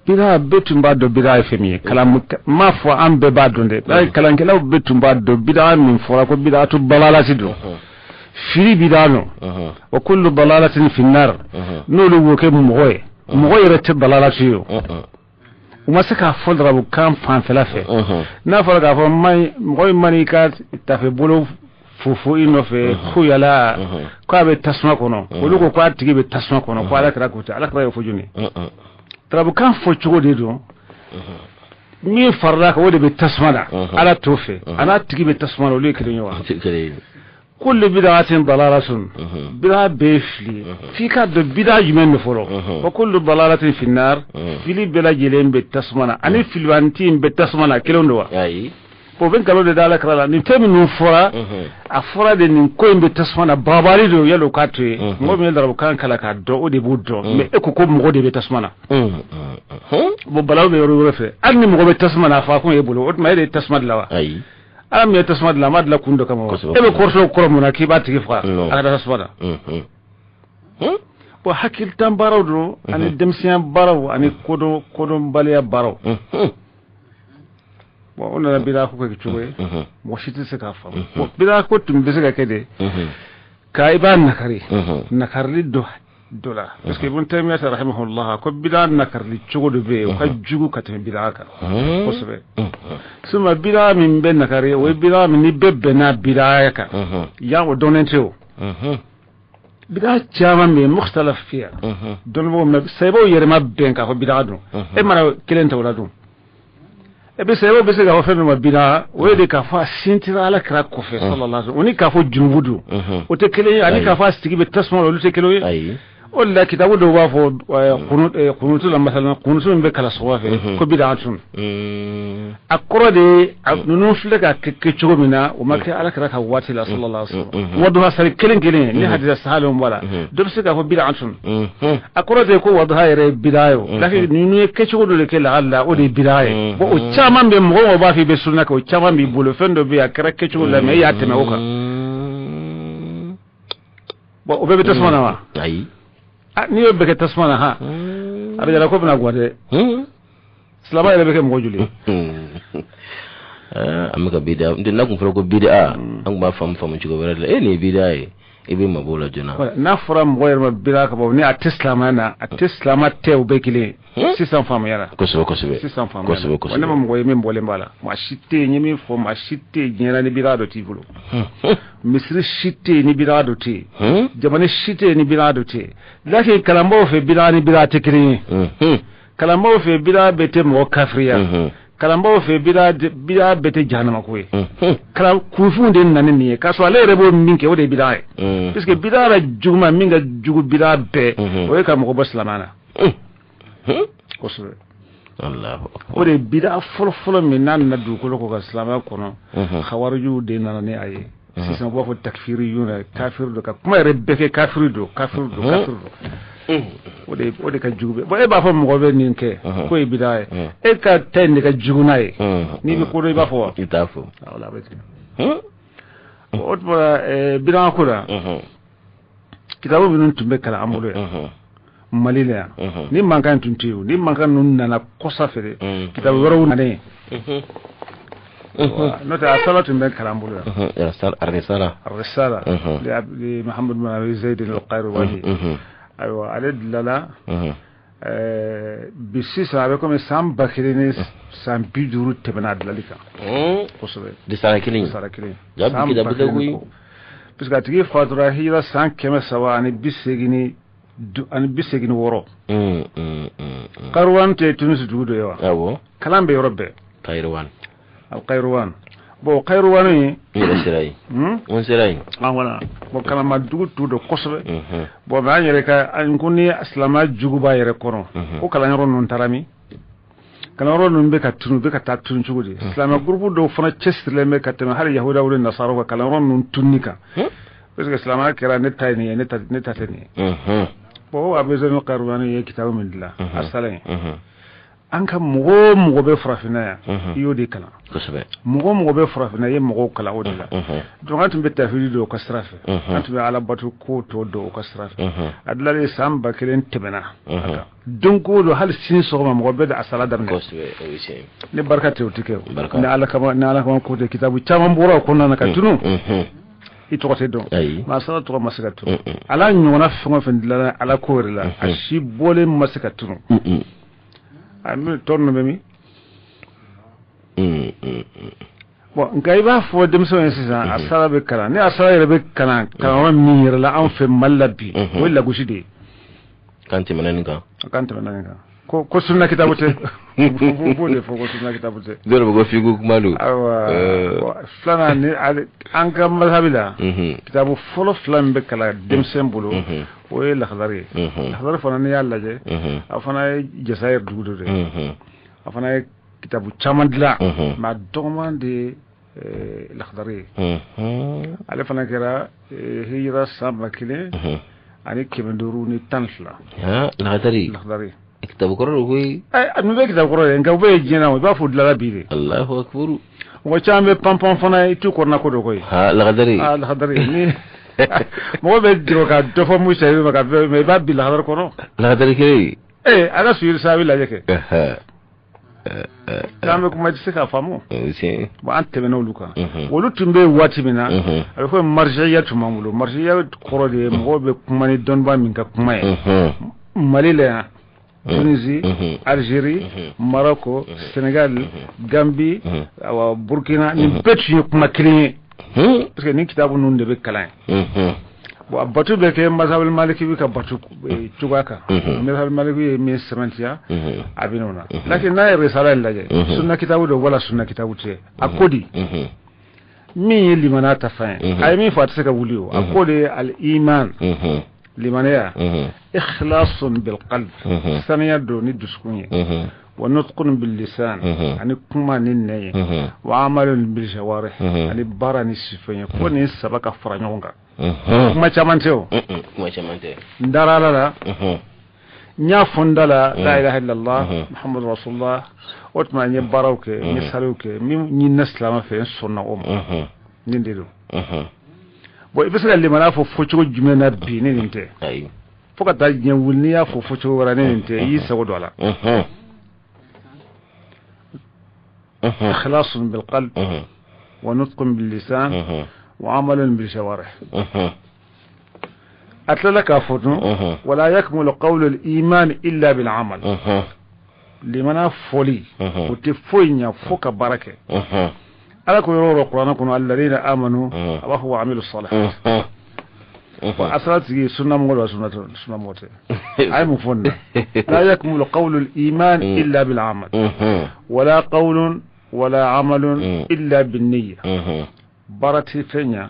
bida betumba do bida femi kalam ma fo ambe badonde ay kalan kala betumba do bida min fora ko bida to balalati do firi bida no wa kullu balalatin fi nar no lu woke moye rete balalati yo uma saka fodra bu kam fan felafe na fora ga fo may moy manika tafe bolo fufu ino fe khuyala ko be tasma kono wolu ko atigi be tasma kono ko ala kra ko ta ala kra yo fujuni trabu kan fo chugo de do mi farra ko de be tasmana ala tofe ana tigi be tasmana o le kire nyawa kullu bid'atin dalalatun bid'a befli fi ka do bid'a jumen no foro wa kullu dalalatin fi nar fili bela jelen be tasmana ani filwantin be tasmana kelondo wa ayi po ben kalo de dala krala ni temi no fora a fora de ni ko be tasmana babali do yelo katwe mo me dara kan kala ka do o de buddo me e ko mo de be tasmana bo balaw be yoro refe anni mo be tasmana fa ko e bolo o ma de tasmana lawa ayi am ya tasmad la mad la kundo kama ebe korso koromuna ki bati fa ala tasmada bo hakil tan barawdo ani demsiyan baraw ani kodo baliya baraw bo ona bila ko ke chuwe mo shiti se ka fa bo bila ko tum be se ka kede ka iban nakari nakarli dola parce que ibn taymiyyah rahimahullah ko bila nakarli chugo be ka jugu ka tan bila ka ko sebe suma bila min be nakari o bila min ni bebbe na bila ka ya o donenteo bila chama me mukhtalaf fiya don mo me sebo yere ma ben ka ko bila do e mara kilenta wala do e be sebo be se ga fa me bila o de ka fa sintira ala kra ko fe sallallahu alaihi wasallam oni ka fo jumbudu o te kele ani ka fa stigi be tasmo lo te kele ayi ولا كتابه دو وافو قنوت لما مثلا قنوت من بكلا صوافه كبدعتون اقرا دي نوفلك كيتشو منا وما كان على كراك واتي صلى الله عليه وسلم وضها سري كلين ني حديث سهالهم ولا دبسك هو بدعتون اقرا دي كو وضها يري بدايو لكن ني كيتشو دو كلا الله ودي بدايه بو تشامان بي مغو با في بسنه كو تشامان بي بولو فندو بي كراك كيتشو لا مي ياتمه وكا بو بي تسمعنا اي ni yo beke tasmana ha abida ko bna gwade slama ele beke mo juli amaka bida ndin nakun fara ko bida an ba fam ci go berala ni bida ibe mabola jona na fara mo yer ma bida ka bo ni atislama na atislama te ubekile 600 fam yara ko so 600 fam wala mo go yemi mbole mbala ma shite nyemi fo ma shite nyera ni bida do tivulo misri shite ni bida do ti jamane shite ni bida do ti laki kalambo fe bida ni bida tekri kalambo fe bida bete mo kafriya kalambo fe bida bete jahannama ko kala kufunde nan ni ka so ale rebo minke wode bida parce que bida la juguma minga jugu bida be o ka mo baslamana ko so Allahu akbar wode bida folo min nan na du ko ko islama kono khawariju de nan ne aye sisan bo fo takfiri yuna kafir do ka kuma rebbe ke kafir do wode ka jugube bo e ba fo mo be nin ke ko e bidaye e ka tende ka jugunaye ni bi ko do ba fo itafo wala ba ti o to bidan ko da kitabu binun tumbe kala amulo malila ni mankan tuntiyo ni mankan nun nana kosa fere kitabu woro nane نوتا صلاة من كلامبولو الرسالة لمحمد بن أبي زيد القيرواني أيوة على دلالة بسيس عليكم سام بكريني سام بيدورو تبنا دلاليكا دي ساراكلين جاب كده بدوي بس كاتيجي فاتورة هي سام كم سوا أنا بيسجني ورو قروان تونس جودو يوا كلام بيربى قيروان القيروان بو قيرواني يسراي ونسراي ولا بو كلام دغ تودو قصبه بو ما يريكا ان كوني اسلام جوغبا يريكورو ko kala ñoro non tarami kala ro non be ka tunu be ka ta tunu jugudi islam groupe do fona chestle me ka tema har yahuda wala nasara ko kala ro non tunnika parce que islam kera net tay ni net tatani bo abezo no qarwani ye kitabu min dillah asalain anka mugo be frafina ya yodi kala kosabe mugo be frafina ye mugo kala odila donc antum be tafiri do ko strafe antum ala batu ko to do ko strafe adlale samba kelen tebena donc do hal sin so ma mugo be da asala darne kosabe owise ne barkate o tike ne ala kama ko de kitabu chama mbura ko nana ka tunu ito ko do ma sala to masaka tunu ala nyona fengo fendila ala ko rela ashi bole masaka tunu ami torno bemi bon ngay ba fo dem so insisa asara be kala ni asara be kala kala mi yira la an fe malabi wala guside kanti manani ka ko sunna kitabu te fo de fo ko sunna kitabu te dole go figu malu awa flana ni an ka mazhabila kitabu folo flam be kala dem sembulu o e la khadari khadari fana ni yalla je afana jazair dugudo de afana kitabu chamandla ma domande la khadari ale fana kera hijra samba kile ani kemenduru ni tanfla ha la khadari kitabu koro koy ay am be kitabu koro nga be jina o ba fu dala bire Allahu akbar o chambe pampam fana itu korna ko do koy ha la khadari ni mo be diro ka do fo musa be ka me ba bi la khadar kono la khadari kay ala suir sabi la jeke chambe kuma ci ka famu si bo ante be no luka wolu tumbe wati mina ala ko marjiyatu mamulo marjiyatu koro de mo be kuma ni don ba min ka kuma malila Tunisie, Algérie, Maroc, Sénégal, Gambie, Burkina, ni betu kuma kilin parce que ni kitabu nun de be kalan bo abatu be ke mazhabul maliki bi ka batu tugaka mazhabul maliki mi semantia abinona lakin na risala laje sunna kitabu do wala sunna kitabu te akodi mi limanata fa ay mi fatse ka wuliyo akodi al iman لمنيا إخلاص بالقلب ثانيا دوني دسكوني ونطق باللسان يعني كما نني وعمل بالجوارح يعني باراني السفين كوني سبك فرانيونغا كما تشامانتيو ندارا لا نيا فندلا لا إله إلا الله محمد رسول الله وتما ني باروك ني سالوك ني نسلام في سنة ننديرو bo ibisala le mana fo focho jumena bi ne nte ayi foka ta nyawulni ya fo focho wara ne nte yi sago dola إخلاص بالقلب ونطق باللسان وعمل بالجوارح أتلك أفضل ولا يكمل قول الإيمان إلا بالعمل لمن فولي وتفوين فوق بركة ألا كيرو القرآن كنوا الذين آمنوا وهو عملوا الصالحات وأسرات سنة مولى سنة موتى أي مفهوم لا يكمل قول الإيمان إلا بالعمل ولا قول ولا عمل إلا بالنية barati fenya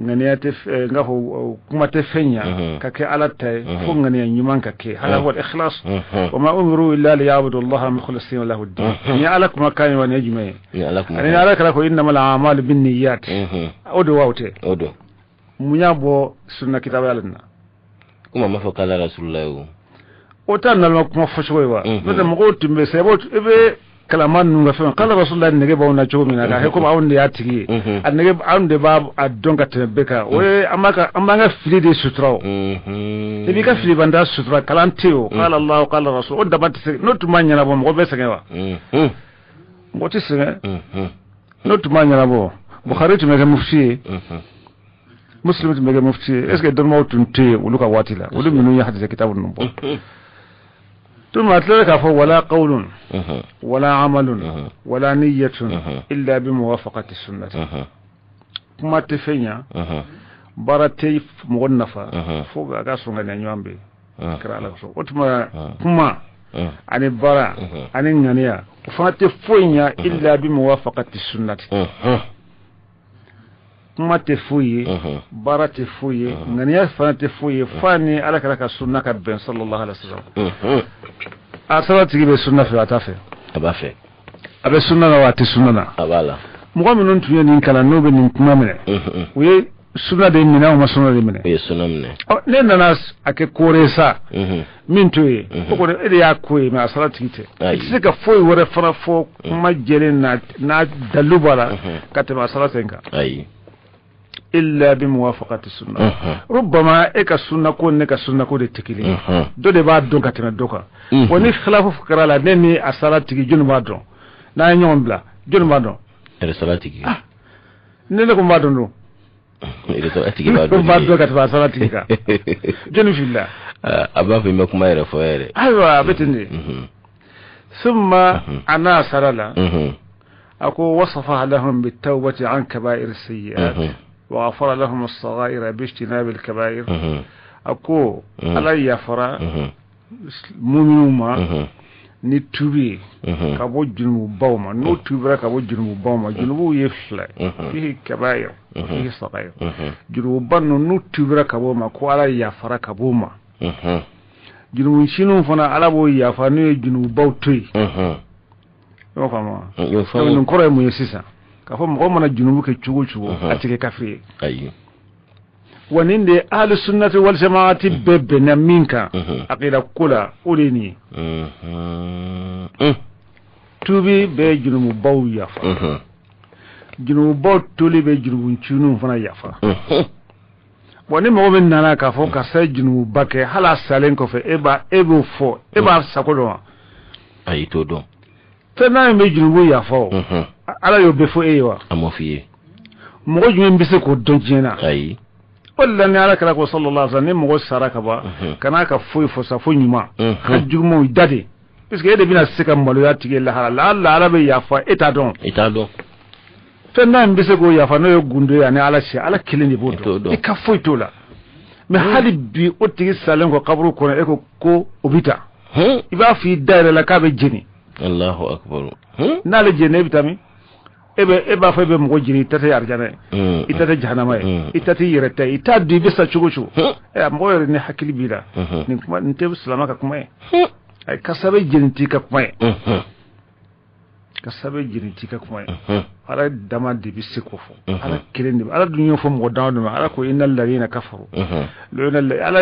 ngania te ngafo kuma te fenya kake alata fo ngania nyuman kake hala huwa al-ikhlas wa ma umiru illa liyabudu Allah mukhlisina lahu ad-din ya alakum kan wa najme ani alaka ko inna mal a'mal binniyat odo wawte odo munya bo sunna kitab yalna kuma mafakala rasulullah o tan na kuma fo shoywa bada mo tumbe sebo ebe kalaman nunga fe kala rasulullah nege ba wona chogo mina ka ko awon ya tigi annege awde ba adonga tebeka we amanga fili de sutra bi ka fili banda sutra kalanteo qala allah qala rasul o dabat notu manya na bo mo be segewa mo ti sege notu manya na bo bukhari tu mega mufti muslim tu mega mufti est ce que don mo tunte uluka watila ulu minu ya hadith kitabun numbo ثم أتلك ولا قول ولا عمل ولا نية إلا بموافقة السنة كما تفنيا بارتي مغنفة فوق أقاسون غني نيوامبي كرا لك سو وتما كما أني بارا أني غنيا فاتفنيا إلا بموافقة السنة كما تفوي بارا تفوي غنيا فاتفوي فاني على كرا السنة كبن صلى الله عليه وسلم asala tigi be sunna fe atafe abafe abe sunna na wati sunna na abala mugo minun tuye nin kala no be nin kuma mene we sunna de mina o sunna de mene ye sunna mene ne nanas ake koresa min tuye ko de ya koyi ma asala tigi te tise ka foyi wore fara fo kuma jere na dalubala kate ma asala tenka ayi إلا بموافقة السنة ربما إك السنة كون نك السنة كون تكلي دو دي بعد دون كتنا دوكا وني خلاف فكرة لا نني الصلاة تيجي جون بعدون نا يوم بلا جون بعدون الصلاة تيجي نلكم بعدون لو إذا تو أتيجي بعدون بعدون كتبا الصلاة تيجي جون في الله أبا في مكم ما يعرف ويره أيوة بتني ثم أنا سرلا أكو وصفها لهم بالتوبة عن كبائر السيئات وغفر لهم الصغائر باجتناب الكبائر أكو على يفرا مؤمنوما ni tubi ka bo junubu bawma no tubira ka bo junubu bawma junubu ye fla fihi kabair fihi sagair junubu banno no tubira ka bo ma ko ala ya fara ka bo ma junubu shinu fana ala bo ya fa no junubu bawtoy yo fama yo fama no koro mu yesisa ka fo mo mana junubu ke chugo atike kafri ayi waninde ahlu sunnati wal jamaati bebbe na minka aqida kula ulini tubi be junubu baw yafa junubu baw tuli be junubu chunu fana yafa woni mo men nana ka fo ka say junubu bake hala salen ko fe ebo fo eba sakodo ayi to do tena me junubu yafa ala yo be fo ewa amofiye mo jumen bise ko donjena ayi walla ni ala kala ko sallallahu alaihi wasallam mo saraka ba kana ka foy fo sa fo nyuma ka jugumo dade puisque ede bina sika malo ya tige la hala la arabe ya fa eta don fenna mbise go ya fa no gundo ya ni ala shi ala kilini bodo e ka foy tola me hali bi o tige salen ko qabru ko e ko obita iba fi daire la ka be jeni Allahu akbar na le jeni bitami eba fa be mo jini tata yarjana itata jahannama itata yirata itadu bisa chuguchu mo yore ni hakili bila ni kuma nte islama ka kuma ay kasabe jinti ka kuma kasabe jinti ka kuma ala dama de bisse ko fo ala kirendi ala dunyo fo mo dawdo ala ko innal ladina kafaru ala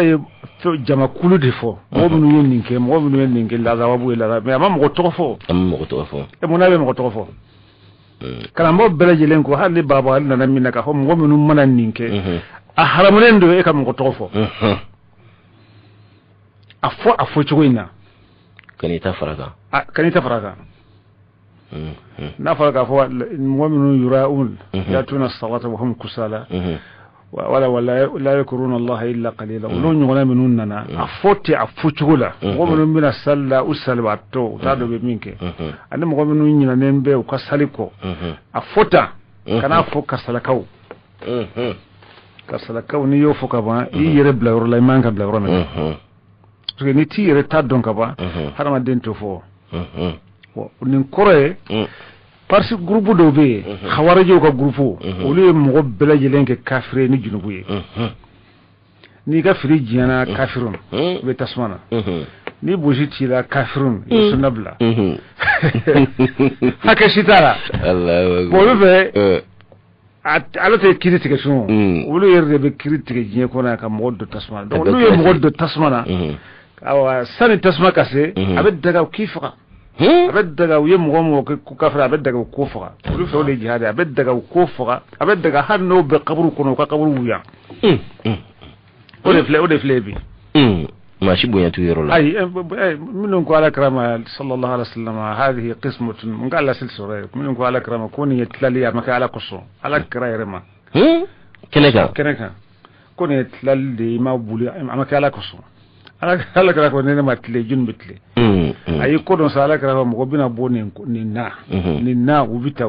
to jama kulu de fo mo binu ninke la zawabu ila mais ma mo to fo e mo nabe mo to fo kalambo belajilen ko halli baba halli na minna ka fo mo minu manan ninke a haramulen do e kam ko tofo afo chugoina kanita faraga na faraga fo mo minu yuraun yatuna salata wa hum kusala wala la yakuruna Allah illa qalila ulun ngona minun nana afoti afuchugula mo minu mina salla usalbato tado be minke ande mo minu nyina nembe ko saliko afota kana fo kasalakaw ni yo fo ka ba yi yere blawro lay manka blawro me parce que ni ti yere ta don ka ba harama dento fo nin kore parce que groupe do be khawarajo ka groupe olu mo belajilen ke kafire ni junubu ye ni ga firi jiyana kafirun be tasmana ni bujiti la kafirun sunabla haka shitara Allah bo be ala te critique son olu yerde be critique jiye ko na ka moddo tasmana donc lu ye moddo tasmana awa sani tasma kase abe daga kifa abe daga ye mo ko kafira abe daga ko fa olu fe ole jihad abe daga ko fa abe daga hanno be qabru kono ka qabru wuya ode fle bi ماشي بوينتو يرولا اي منن قال اكرم صلى الله عليه وسلم هذه قسمه من قال لا سلسله منن قال اكرم كون يتلالي ما على قصو على كرايرما كنكا كون يتلالي ما بولي ما على قصو على كرا كون ما تلي جن بتلي اي كون سالا كرا ما بينا بوني نينا وبيتا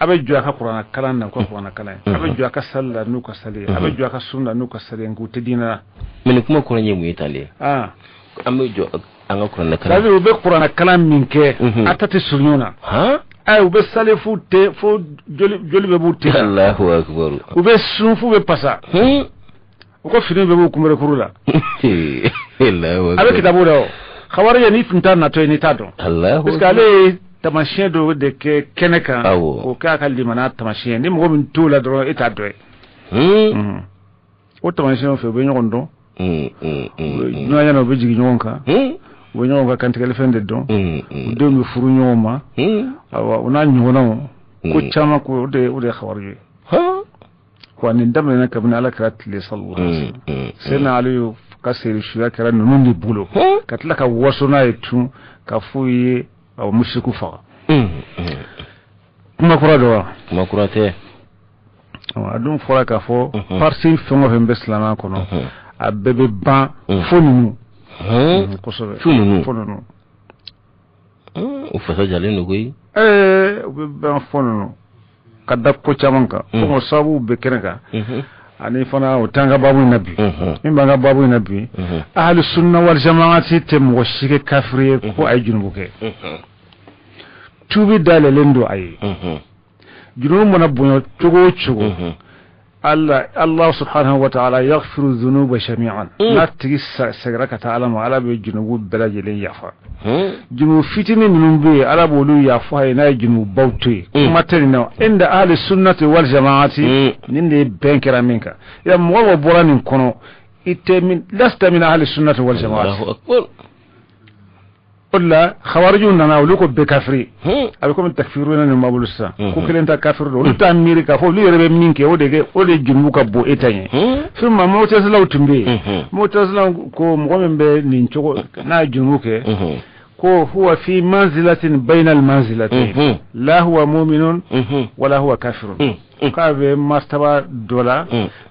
abe jua ka qur'ana kalan nan ko qur'ana kalan abe jua ka salla nu ka sali abe jua ka sunna nu ka sali ngu tedina men kuma qur'an yemu yitale abe jo anga qur'ana kalan sabi ube qur'ana kalan minke atati sunyuna ay ube sali fu te fo joli be buti Allahu akbar ube sunfu be pasa ko fini be bu kumere kurula Allahu akbar abe kitabu do khawari ni funta na to ni tado Allahu akbar tamashien do de ke keneka o ka ka limana tamashien ni mo min tula do eta do o tamashien fe be nyondo no yana be jigi nyonka bo nyonka kan tigale fende do do mi furu nyoma awa una nyona ko chama ko de khawari ko ni ndamna na kabna ala karat li sallallahu alaihi wasallam sena aliyu kasiri shuya kara nundi bulo katla ka wasona etu ka fuyi aw mushriku fa kuma kurate adun fora ka fo parsi fengo fe beslama kono abebe ban fonunu ko sobe fonunu o fasa jale no goyi be ban fonunu kada ko chamanka ko sabu be kenaka ani fana o tanga babu nabi min banga babu nabi ahli sunna wal jamaati te mo shike kafri ko ay junubu ke tubi dalelen do ay junubu mona bonyo togo Allah subhanahu wa ta'ala yaghfiru dhunuba jami'an natigi sagraka ta'ala ma ala be junubu dalajelen yafa junubu fitini minumbe ala bolu yafa ay na junubu bawti matani na inda ahli sunnati wal jamaati ninde benkera minka ya mo boranin kono itemin lasta min ahli sunnati wal jamaati Allahu akbar ولا خوارجون نانا ولوكو بكافري أبيكم التكفيرون من مابلسا كوكلين تكافر ولا أمريكا فولي يربي منك ودي جنوكا بو إتاني ثم معتزلة وتنبي معتزلة كو مقوم بنينشو نا جنوكا كو هو في منزلة بين المنزلتين لا هو مؤمن ولا هو كافر كافر مستوى دولا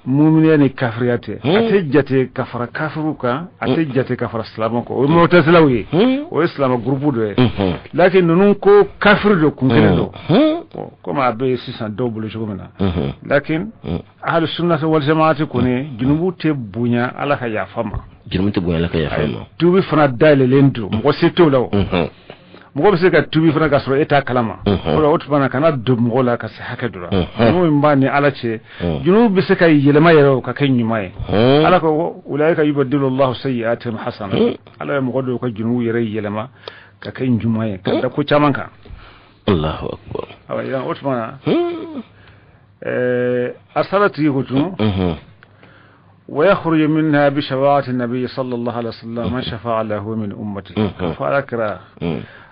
مؤمنين كافرياته أتجت كفر كافروكا أتجت كفر إسلامكو ومعتزلوي وإسلام جروبو ده لكن نونكو كافر دو كونكنو كما أبي سيسان دوبل شغلنا لكن أهل السنة والجماعة كوني جنوبو تبونيا على خيا فما جنوبو تبونيا على خيا فما توبي فنا دايل لندو مغسيتو لو mɔgɔ bɛ se ka tubi fana ka sɔrɔ e t'a kalama o tuma kana don mɔgɔ la ka se hakɛ dɔ la n'o min b'a ni ala cɛ junubu bɛ se ka yɛlɛma yɛrɛ ka kɛ ɲuman ye ala ko ulaika yubaddilu Allahu sayyi'atihim hasana ala ye mɔgɔ dɔw ka junubu yɛrɛ yɛlɛma ka kɛ ɲuman ye ka da ko caman kan Allahu akbar awa yan o tuma na a sara tigi ko tun ويخرج منها بشفاعة النبي صلى الله عليه وسلم من شفاع له من أمته فذكر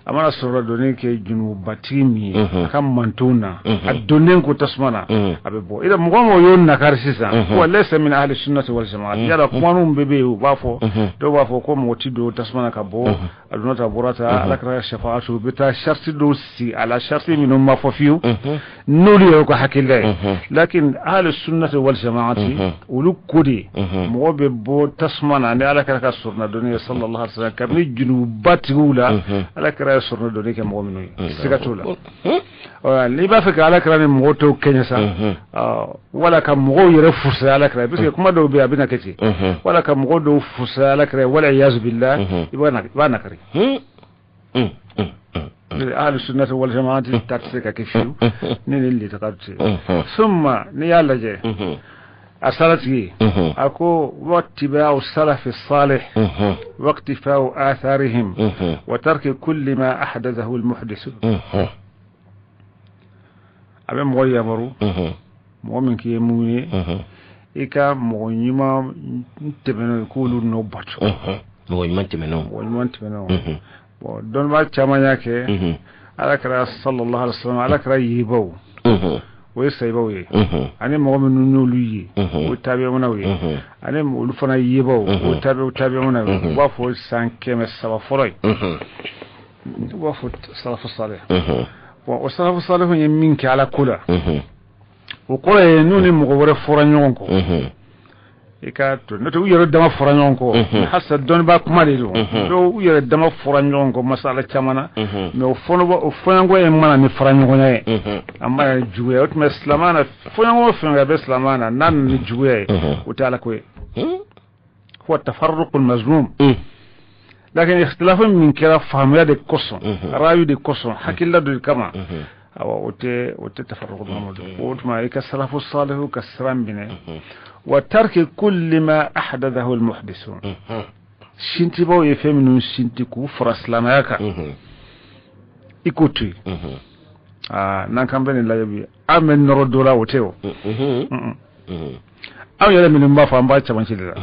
أما السورة دونيك جنوباتيمي كم منتونا الدنيا كتسمنا أبيبو إذا مقام يون نكارسيسا هو ليس من أهل السنة والجماعة يلا كمانهم بيبيو بافو دو بافو كم وتدو تسمنا كبو أدونا تبوراتا على كرا الشفاعة بتا شرط دوسي على شرط منهم ما فيو نولي يوكا حكي لكن أهل السنة والجماعة ولو كودي مقام تسمنا على كرا السورة دونيك صلى الله عليه وسلم كمي جنوبات غولا على كرا surno do ne ke mo minu sigatula li ba fa kala kra ne mo to kenya sa wala kam mo yere fusa ala kra biske kuma do be abina kete wala kam mo do fusa ala kra wala yaz billah ibana kare ahlu sunnah wal jamaat tatsika kifu ne li taqati thumma ni yalla je أصلتي أكو واتباع السلف الصالح واقتفاء آثارهم وترك كل ما أحدثه المحدث أبي مغيا برو مؤمن كي مؤمن إيكا مغنيما تبنو يقولوا نوباتو مغنيما تبنو دون ما تشامانيا كي على كرا صلى الله عليه وسلم على كرا يبو ويسيبوي أنا مؤمن نولي وتابعوناوي أنا مولفنا يبو وتابعوناوي وافو سانكيم السبب فراي وافو السلف الصالح والسلف الصالح يمينك على كلا وكلا ينوني مغور فرانيونكو ikato noto yero dama furanjonko hasa don ba kuma de do yero dama furanjonko masala chamana me o fongo e mana ni furanjonko ne amma juwe ot me islamana fongo fongo be islamana nan ni juwe utala ko هو التفرق المظلوم لكن اختلاف من كلا فهمية دي قصة رأي دي قصة حكي الله دي كما وتتفرق المظلوم وما إيكا السلف الصالح كسران بنا وترك كل ما أحدثه المحدثون شنتي باو يفهمون شنتي كفر اسلاميكا إكوتي نانكام بني لا يبي أمن نردولا وتيو أو يلا من مبافا مبايتا من شللا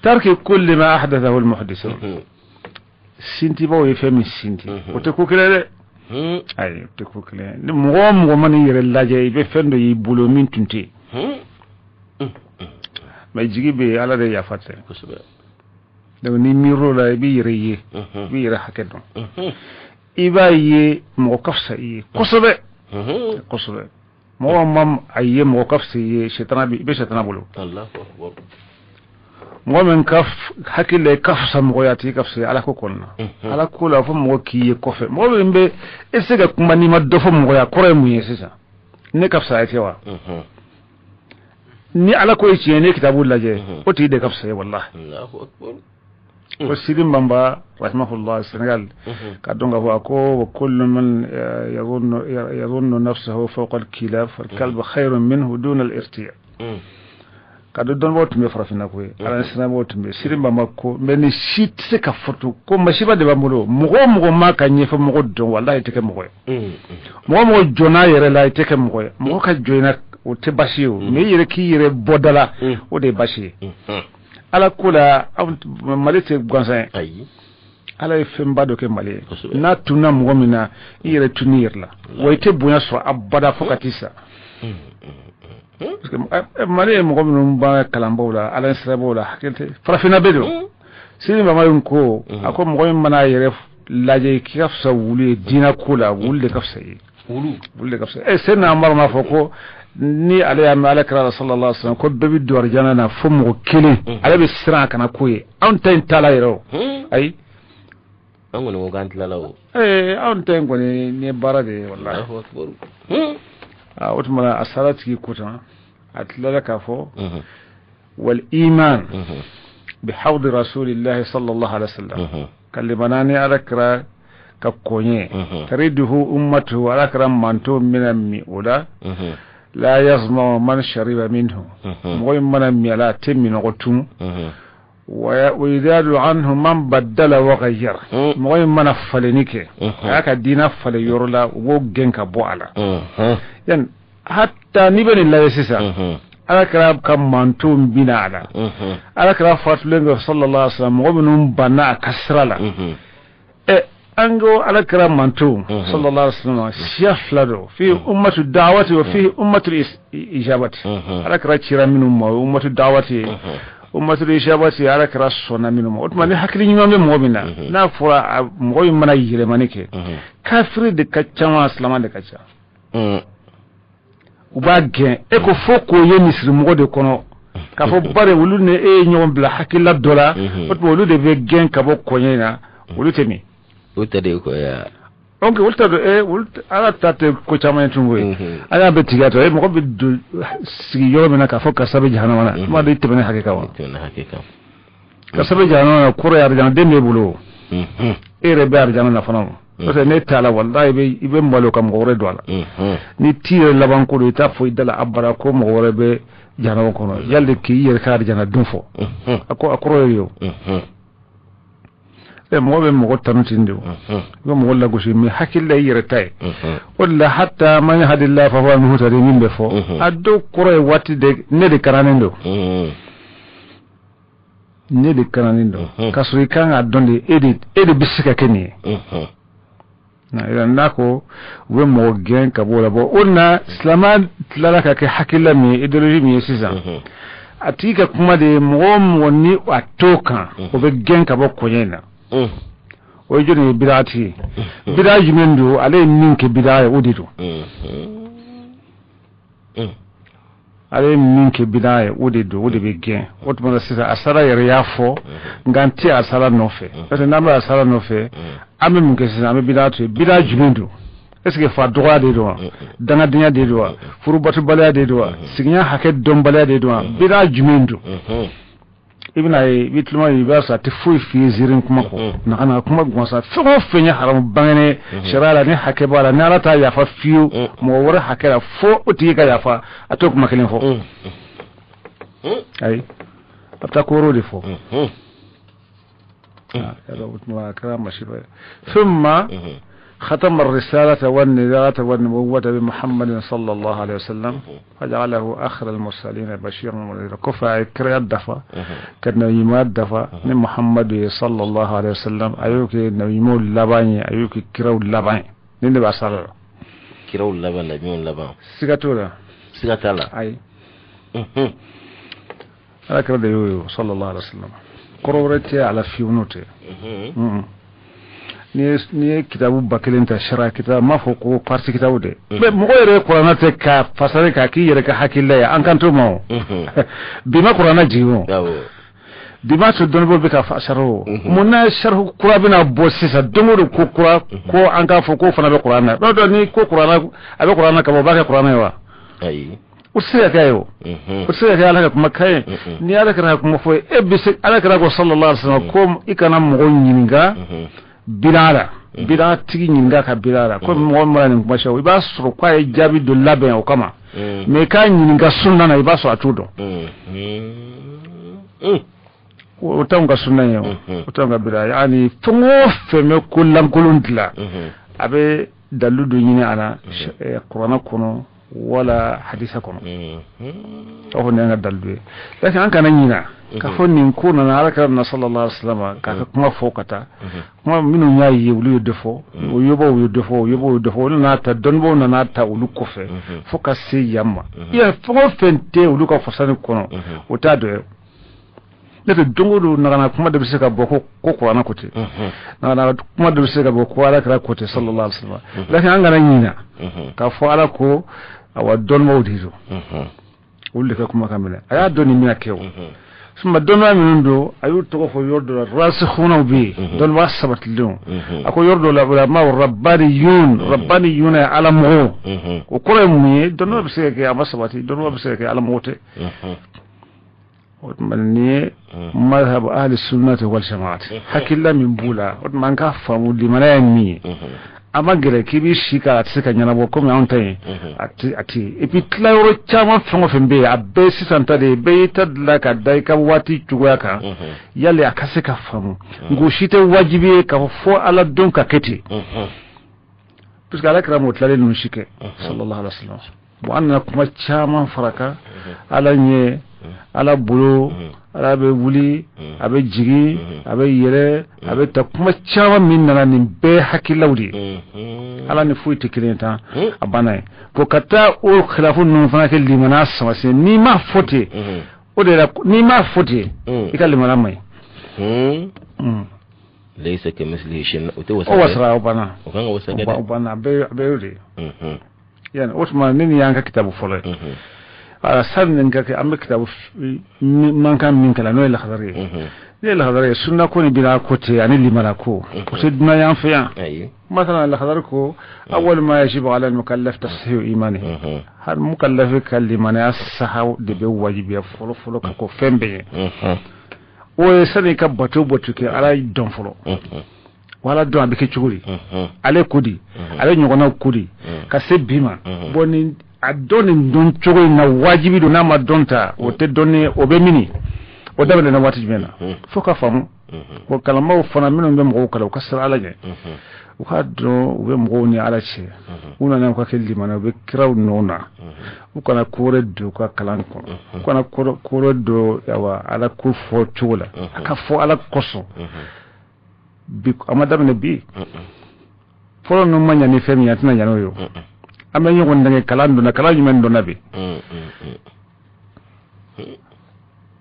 ترك كل ما أحدثه المحدثون شنتي باو يفهم شنتي وتكو كلا أي تكو كلا مغام ومن يرى اللاجئ بفند يبولو من تنتي ما يجي بي على ده يافته لو نميرو لا بيريه بيره حكدون إباية موقف سيء قصبة مو مم أي موقف سيء شيطان بيشيطان بولو الله أكبر مو من كف حكي لي كف سمغياتي كف سيء على كوكونا على كولا فم وكي كف مو من ب إسقى كماني ما دفع مغيا كوري ميسيسا نكف سايتي وا ni ala ko ci ne kitabu laje o ti de kafsa wallahi Allahu akbar ko sidim bamba rahimahullah senegal ka donga ko kullu man yadhunnu nafsahu fawqa al-kilab fal kalbu khayrun minhu duna al-irti' kado don wotu me farafina ko ala sana wotu me sirim ba makko men shit se ka foto ko mashiba de bamulo mugo ma ka nyefa mugo don wallahi teke mugo mugo jona yere la teke mugo ka joina o te bashiyo me yere ki yere bodala o de bashi ala kula malite gonsan ayi ala femba do ke mali na tuna mugo mina yere tunir la woyte bunya so abada fokatisa mali mo gomno ba kalambo la ala srebo la hakelte farafina bedo sini ba mayun ko ako mo gomno mana yere laje kafsa wuli dina kula wulde kafsa yi wulde kafsa sena amar ma foko ni ala ya mala kara sallallahu alaihi wasallam ko bebi do arjana na fo mo kele ala be sira kana koye on tan tala yero ay an wani mo gantla lawo on tan ko ni barade wallahi وتملا الصلاه كي كوتا اتلا كافو والايمان بحوض رسول الله صلى الله عليه وسلم كلمناني اذكر ككوني تريده امته اذكر مانتو من الميولا لا يظما من شرب منه موي من ميلا تمن غتم ويزاد عنه من بدل وغير موي من فلنيك هكا دينا فليورلا وغنك بوالا yan hatta ni bani la sisa ala kara kam mantum binala ala kara fatulengo sallallahu alaihi wasallam wabnum bana kasrala ango ala kara mantum sallallahu alaihi wasallam shaflado fi ummatu da'wati wa fi ummatu ijabati ala kara chira minum ummatu da'wati ummatu ijabati ala kara sona minum otmani hakli nyame mu'mina na fura moy mana yire manike kafiri de kachama islama de kacha uba gen eko foko ye misri mo de kono ka fo bare wulu ne nyon bla hakilla dola otbo wulu de be gen ka bo konyena wulu temi utade ko ya onke wulta do wulta ala tate ko chama tunwe ala be tigato mo be sigi yoro mena ka fo ka sabe jahannama na ma de tebene hakika wa ka sabe jahannama ko ya arjan de me bulo ere be arjan na fana parce que ne tala wallahi be mbalo kam gore dola ni tire laban ko do ta fo idala abara ko mo gore be jana ko no yalde ki yer kar jana dum fo ako akro yo mo be mo tanu tinde mo mo la go mi hakilla yere tay walla hatta man hadillah fa huwa muhtadi min be fo addo koro watti de ne de karanendo ne de karanendo kasuri kan adonde edi bisika keni na ila nako we mo gen ka bola bo onna islaman tlala ka ke hakilla mi ideology mi sisa atika kuma de mo ni atoka o be gen ka bo konyena o joni bidati bidaji mendo ale ninke bidaya udido ale ninke bidaya udido be gen otmo sisa asara yere yafo nganti asara nofe parce que namba asara nofe ame mun kesi ame bidatu bidaji mendo est-ce que fa droit de droit danga dinya de droit furu batu balaya de droit signya haket dom balaya de droit bidaji mendo ibn ay bitluma yibasa te fuy fi zirin kuma ko na kana kuma gonsa fo fenya haram bangane sharala ne hake bala na rata ya fa fiu mo wora hakera fo uti ka ya fa atok makelen fo ay apta koro de fo ya butma kama shiba thumma ختم الرسالة والنذارة والنبوة بمحمد صلى الله عليه وسلم فجعله آخر المرسلين بشيرا ونذيرا كفى كريات دفا كنويمات دفا من محمد صلى الله عليه وسلم أيوك نويمو اللباني أيوك كراو اللباني نين بأسالة كراو اللبان نبيون اللبان سيغاتولا أي هذا كرا ديويو صلى الله عليه وسلم قرورتي على فيونوتي ni kitabu bakelenta shara kitabu mafoko parti kitabu de be mo yere qur'ana te ka fasare ka ki yere ka hakilla ya an kanto mo bima qur'ana jiwo bima to donbo be ka fasaro mona sharhu qur'ana bossisa domodo ko qur'an ko an ka foko fana be qur'ana do ni ko qur'ana abe qur'ana ka ba ka qur'ana wa ay usira kayo usira kayo ala kuma kai ni ala kara kuma fo ebise ala kara ko sallallahu alaihi wasallam ko ikana mo nyinga bilala bida tigi nyinga ka bilala ko mo mara ni kuma shawo ba suru kwa e jabi do laben o kama me ka nyinga sunna na ba so atudo utanga sunna yo utanga bida yani tungo feme kullan kulundla abe daludu nyine ana qur'ana kono wala hadisa kono to ne nga dalbe lakin an kana nyina ka fonni ko na alaka na sallallahu alaihi wasallam ka kuma fokata kuma minu yayi wulu defo o yobo defo na ta donbo na ta wulu kofe foka se yamma ya fo fente wulu ko fosani kono o ta do neto dongodo na kuma da bisika boko ko qur'ana kote na kuma da bisika boko ala kala kote sallallahu alaihi wasallam lakin an kana nyina ka fo ala ko awa don mawdizo wulle ka kuma kamela aya doni mina kew suma donwa minundo ayu to ko yordo rasikhuna bi don wasabat lum ako yordo la ulama rabbaniyun ala mo ko kore mu don bisika ke amasabati don bisika ke ala mote وتمني مذهب أهل السنة والجماعة حكي الله من بولا وتمن كفهم لمن يمي أما غير كبير شيكا تسكا نبوكم يانتي أتي إبي تلاورو تشاما فنو فنبي أبسي سانتادي بيتد لك دايكا واتي تشوكا يلي أكاسكا فهمو نغوشيته واجبي كفو على دونكا كتي بس قال لك رامو تلالي نشيكي صلى الله عليه وسلم وأنا كما تشاما فرقا على نيه ala bulo ala be wuli abe jigi abe yere abe ta kuma chawa min nana ni be hakilawdi ala ni fuiti kilenta abana ko kata o khilafu nun fana ke limana samase ni ma fote o de la ni ma fote ikal limana mai laysa kamithlihi shay'un o wasra obana o kan wasagada obana be yuri yani Usman ni yanka kitabu folo ala sannin ka amma kitabu man kan min kala no la khadari ne la khadari sunna ko ni bila ko te ani limara ko ko dina yan fiya مثلا la khadari ko awwal ma yajibu ala al mukallaf tashihu imanihi hal mukallaf kalimani as-sahaw de be wajibi folo ko fembe o sani ka bato ke ala don folo wala don abike chuguri ale kudi ale nyogona kudi ka se bima boni adoni don chogo na wajibi do na madonta o te doni o be mini o dabale na wati jmena foka famu ko kalama o fana mino be mo kala ko sala alaje o haddo o be mo ni alache una na ko kelli mana be kraw nona o kana kore do ko kalan ko kana kore do yawa ala ku fo chola aka fo ala koso bi amada ne bi folo no manya ni femi yatina nyano yo amma yi wanda ne kalan na kalan men do nabi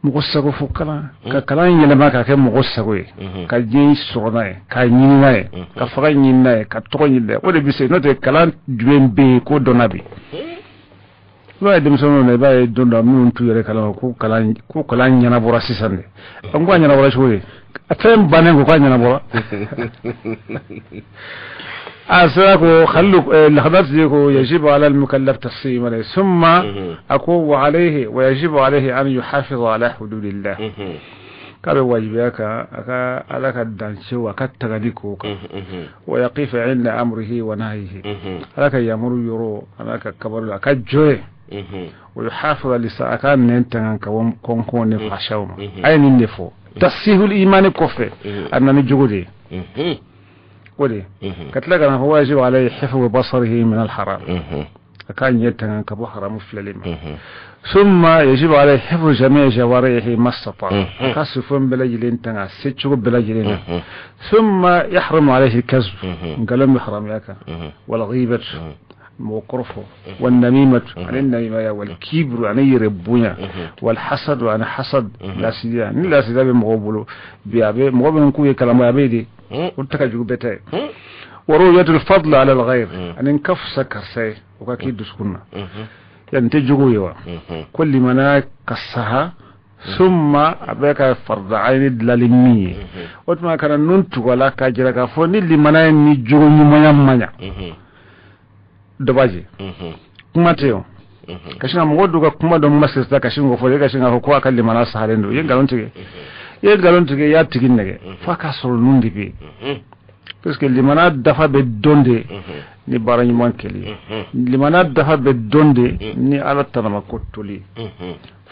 mu gosago fu kala ka kalan yele ma ka ke mu gosago ka je sona ka nyini na ka fara nyini na ka to nyinde o de bise no te kalan juembe ko do nabi wa dem sono ne ba do ndo mun tu yere kala ko kalan nyana bora sisande an gwa nyana bora shoye atem banen ko nyana bora أسرقوا خلوا لخبرته يجب على المكلف تصيم عليه ثم أقول عليه ويجب عليه أن يحافظ على حدود الله كابي واجبك على كدانشو وكتغنيكو ويقف عند أمره ونهيه لك يأمر يرو لك كبر لك جوي ويحافظ لساعة كان ننتهن كون نفعشاوما أين النفو تصيه الإيمان كفر أنني جودي ولي كتلك أنا هو يجب عليه حفظ بصره من الحرام كان يتنان كبو حرام فللم ثم يجب عليه حفظ جميع جوارحه ما استطاع كاسفون بلاجلين تنا سيتشو بلاجلين ثم يحرم عليه الكذب قالوا يحرم ياك والغيبة وقرفه والنميمة عن النميمة والكبر عن يربونا والحسد عن حسد لا سيدا لا سيدا بمغوبلو بيابي مغوبلو نكوي كلام يابيدي وتكجو بتاعي ورؤية الفضل على الغير أن انكف سكر سي وكاكيد سكنا يعني تجوغو يوا كل منا كسها ثم أبيك فرض عين دلالمية وتما كان ننتو ولا كاجرك فوني لمنا نجوغو نمايا مايا dobaji kumateo kashin am godu ga kuma don masista kashin go fole kashin ga ko akalli mana saharen do yen galon tige ya tigin nege fa ka soro nundi be parce que limana dafa be donde ni barani mankeli limana dafa be donde ni ala tanama kotoli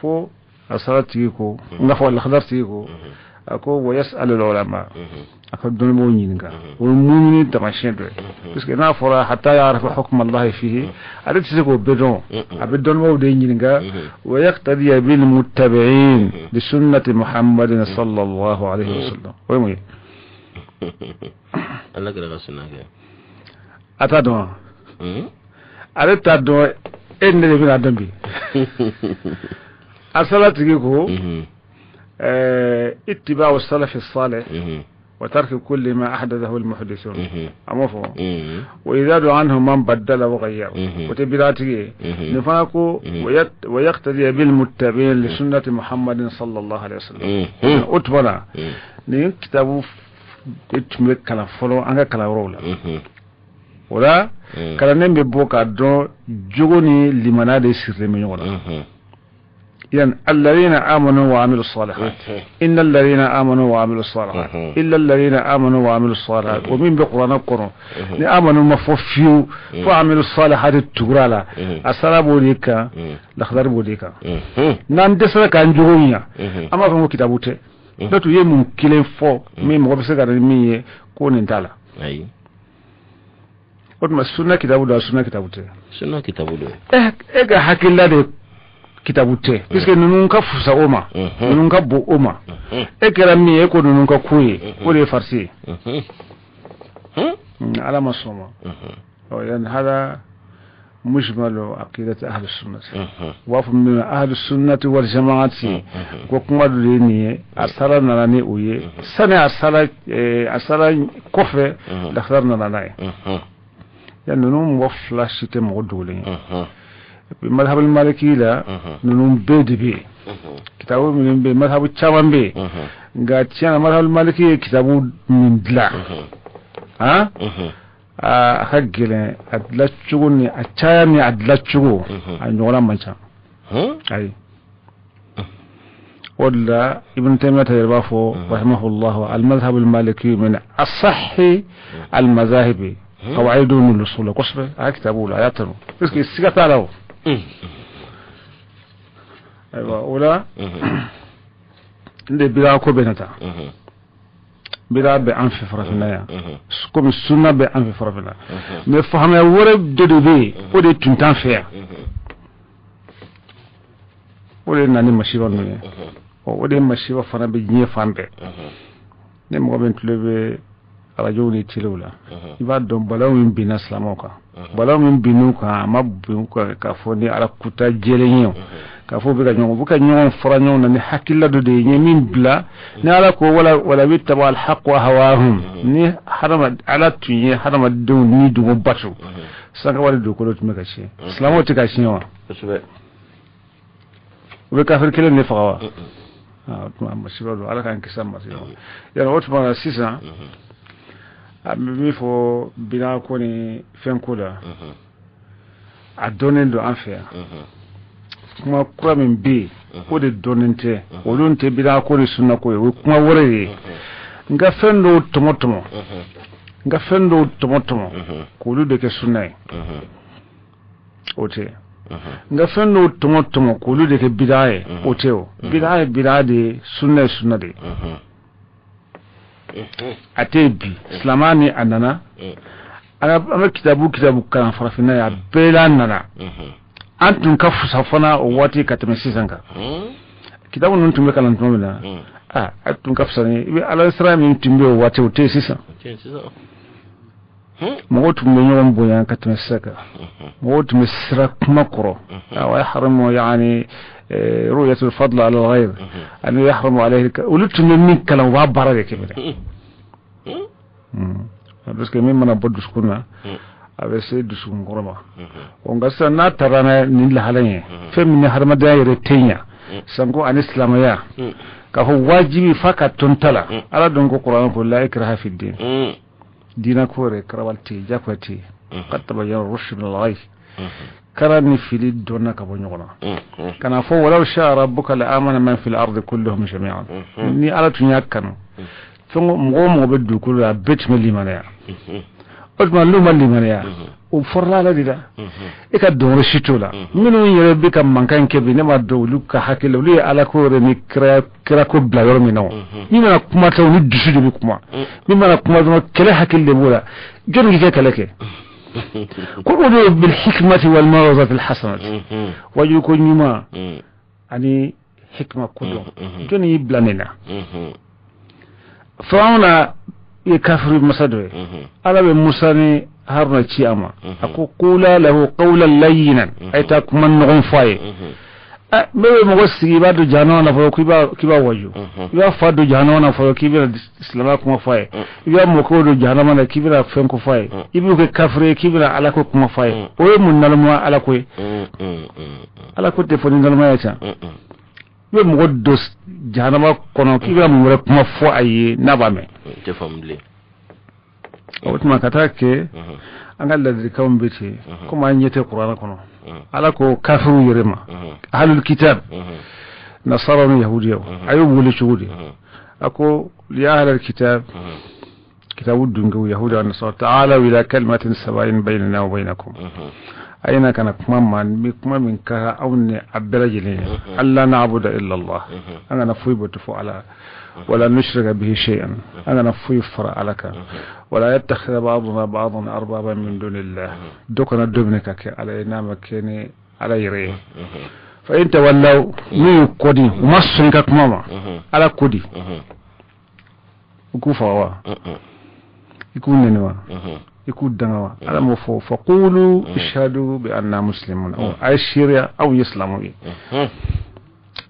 fo asalati ko ngafa wal khadarti ko ako wa yas'al al ulama ako don mo nyinga o mumini tamashin do parce que na fora hatta ya'rifu hukm Allah fihi adati ko bedon abedon mo de nyinga wa yaqtadi bil muttabi'in li sunnati Muhammadin sallallahu alayhi wasallam o mo Allah gara sunna ke atado areta do enne de bina dambi asalati ko اتباع السلف الصالح وترك كل ما أحدثه المحدثون أمفو وإذاد عنه من بدل وغير وتبراته نفاقه ويقتدي بالمتبعين لسنة محمد صلى الله عليه وسلم أتبنا نين كتابه اتمك كلا فلو أنك كلا رولا ولا كلا نمي بوكا دو جغني لمنا دي سر من يولا يعني الذين آمنوا وعملوا الصالحات إن الذين آمنوا وعملوا الصالحات إلا الذين آمنوا وعملوا الصالحات ومن بقرآن القرآن آمنوا مفوفيو وعملوا الصالحات التقرالة السلام بوليكا الأخضر بوليكا نان دسنا كان جوهيا أما فمو كتابوته نتو يمون كيلين فو مين مغبسة كان مين كون انتالا أي وتما سنة كتابوته سنة كتابوته إيه حكي الله kitabute puisque nunun ka fusa oma nunun ka bo oma ekera mi eko nunun ka kuye ko de farsi ala masoma يعني هذا مجمل عقيدة أهل السنة وفي من أهل السنة والجماعة وكما دليني أصلا نراني ويه سنة أصلا كفر لخضرنا لناي يعني نوم وفلاش تمغدولين بمذهب المالكي لا نوم بيد بي كتابه من بمذهب الشام بي قاتشان مذهب المالكي كتابه من دلا ها أخجل أدلتشوني أتشاني أدلتشو أنجولا منشا أي ولا ابن تيمية يربافو رحمه الله المذهب المالكي من أصح المذاهب قواعد من الأصول قصبة أكتبوا لا يتنو بس السكتة له أيوة ولا اللي بلا كوبينتا بلا بأنف فرفنا كم السنة بأنف فرفنا مفهوم الورب دودي ودي تنتان فيها ودي ناني مشيبا نوية ودي مشيبا فنا بجنيه فان بي نمو بنت لبي رجوني تلولا يبقى دون بلاو من بنا سلاموكا بلاو من بنوكا ما بنوكا كافوني على كتا جيرينيو كافو بيكا نيون فرانيون ني حكيلا دو دي ني بلا ني على كو ولا بيتبع الحق وهواهم ني حرم على تني حرم دو ني دو باتو سانغا والي دو كولو تمكاشي سلامو تكاشيو وبكافر كلا ني فقوا ما شباب على كان كسام يعني اوتما سيسا mi fo bina ko ni fenkula a donen do an fe kuma kura min bi ko de donente wolunte bina ko ni sunna ko e kuma wore nga fendo tomotomo ko lu de ke sunna ote nga fendo tomotomo ko lu de ke bidaye ote o bidaye de sunna de atebi islamani anana ana kitabu kan farafina ya bela nana antun ka fusafana o wati katamesisanka kitabu nun tumbe kan tumela atun ka fusani ibe ala isra min tumbe o wati o tesisa mo tumbe nyon boyan katamesaka mo tumbe sira makro wa yahramu yani رؤية الفضل على الغير أن يحرم عليه ولدت من كلام وابرة كبيرة بس كمين من أبود سكونا أبسي دسون قربا ونقصنا ناترانا نلحالين فمن حرم دائرة تينيا سنقو عن إسلامية كهو واجبي فقط تنتلا على دونكو قرآن قل لا إكراه في الدين دينا كوري كروالتي جاكوتي قد تبين الرشد من الغي karani fili donna ka bo nyogona kana fo walaw sha rabbuka la amana man fil ardi kulluhum jami'an ni ala tunya kanu fongo mo be du kula bet me limana otman lu man limana ya o forla la dida e ka do shitola minu yere be kam mankan ke bi ne ma do lu ka hakilo lu ala ko re ni kra ko bla yor mi no ni na kuma taw ni dusu de kuma ni ma kuma do kele hakil de bula jonu ke kele ke كله بالحكمة والموعظة الحسنة ويكون يما يعني حكمة كله جوني يبلاننا فهنا يكافر المسدوي على بمساني هرنا تياما أقول قولا له قولا لينا أي تكمن غنفاي mewe mgosi ibadu janawana fo kiba waju iba fadu janawana fo kibira islama kuma faye iba mokodo janama na kibira fenko faye ibu ke kafre kibira alako kuma faye oye mun nalma alako alako telefoni nalma yacha ibe mgodo janama kono kibira mure kuma fo ayi nabame te famle awtuma katake angal ladri kawm beti kuma nyete qur'ana kono alako kafiru yirema ahlul kitab nasara yahudiya ayub wala shudi ako li ahlul kitab kitabud dungu yahuda wa nasara ta'ala ila kalimatin sawain bainana wa bainakum ayna kana kuma min ka awne abdalajilin alla na'budu illa allah ana nafuy butu ala ولا نشرك به شيئا أنا نفوي فرع لك ولا يتخذ بعضنا بعضا أربابا من دون الله دوكنا دبنك علينا مكيني على يريه فإن تولوا مي كودي ومسنك ماما على كودي وكوفا يكون نوا يكون دنوا على مفو فقولوا اشهدوا بأننا مسلمون أو أشيريا أو يسلموا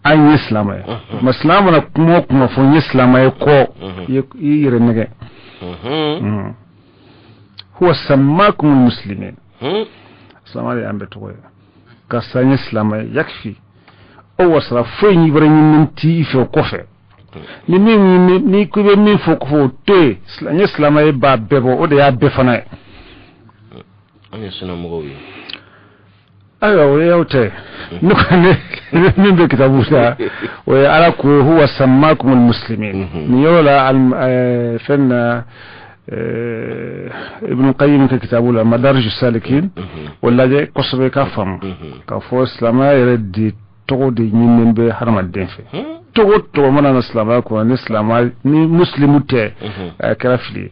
an yi islamai maslamu na kuma fun yi islamai ko yi renege huwa sammakum muslimin islamai an beto koy ka san islamai yakfi o wasra fun yi bran yin ti fi ko fe ni ku be mi fo ko te islamai ba bebo o de ya be fana ani suna mugowi ayo yote nukane nimbe kitabu sa wa ala ku huwa sammakum almuslimin niyola al fanna ابن القيم في كتابه مدارج السالكين ولا جاي قصبه كفم كفو اسلاما يرد تودي من به حرم الدين في تو من الاسلام كو الاسلام ني مسلم تي كرافلي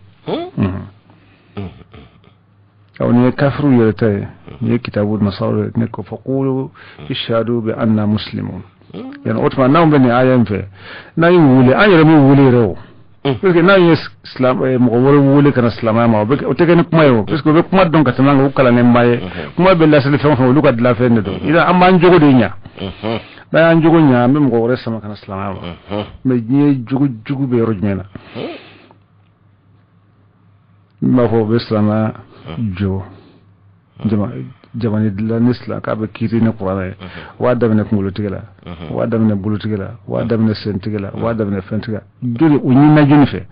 أو ني كافر يرتاي ني كتاب المصور نكو فقولوا اشهدوا بأننا مسلمون يعني اوتما ناو بني ايام في ناي ولي اي رمي ولي رو parce que nayi islam mo woro wuli kana islam ma be o tegene kuma yo parce que be kuma don ka tananga ukala ne mbaye kuma be la sele fon lu ka de la fenne do ida amma njogo de nya da njogo nya me mo woro sama kana islam ma me nyi jugu be rojmena ma fo be islam jo jamani la nisla ka be kiti ne qur'an wa dabne ko tigala wa dabne bulu tigala wa dabne sen tigala wa dabne fen tigala dole unyi na jini fe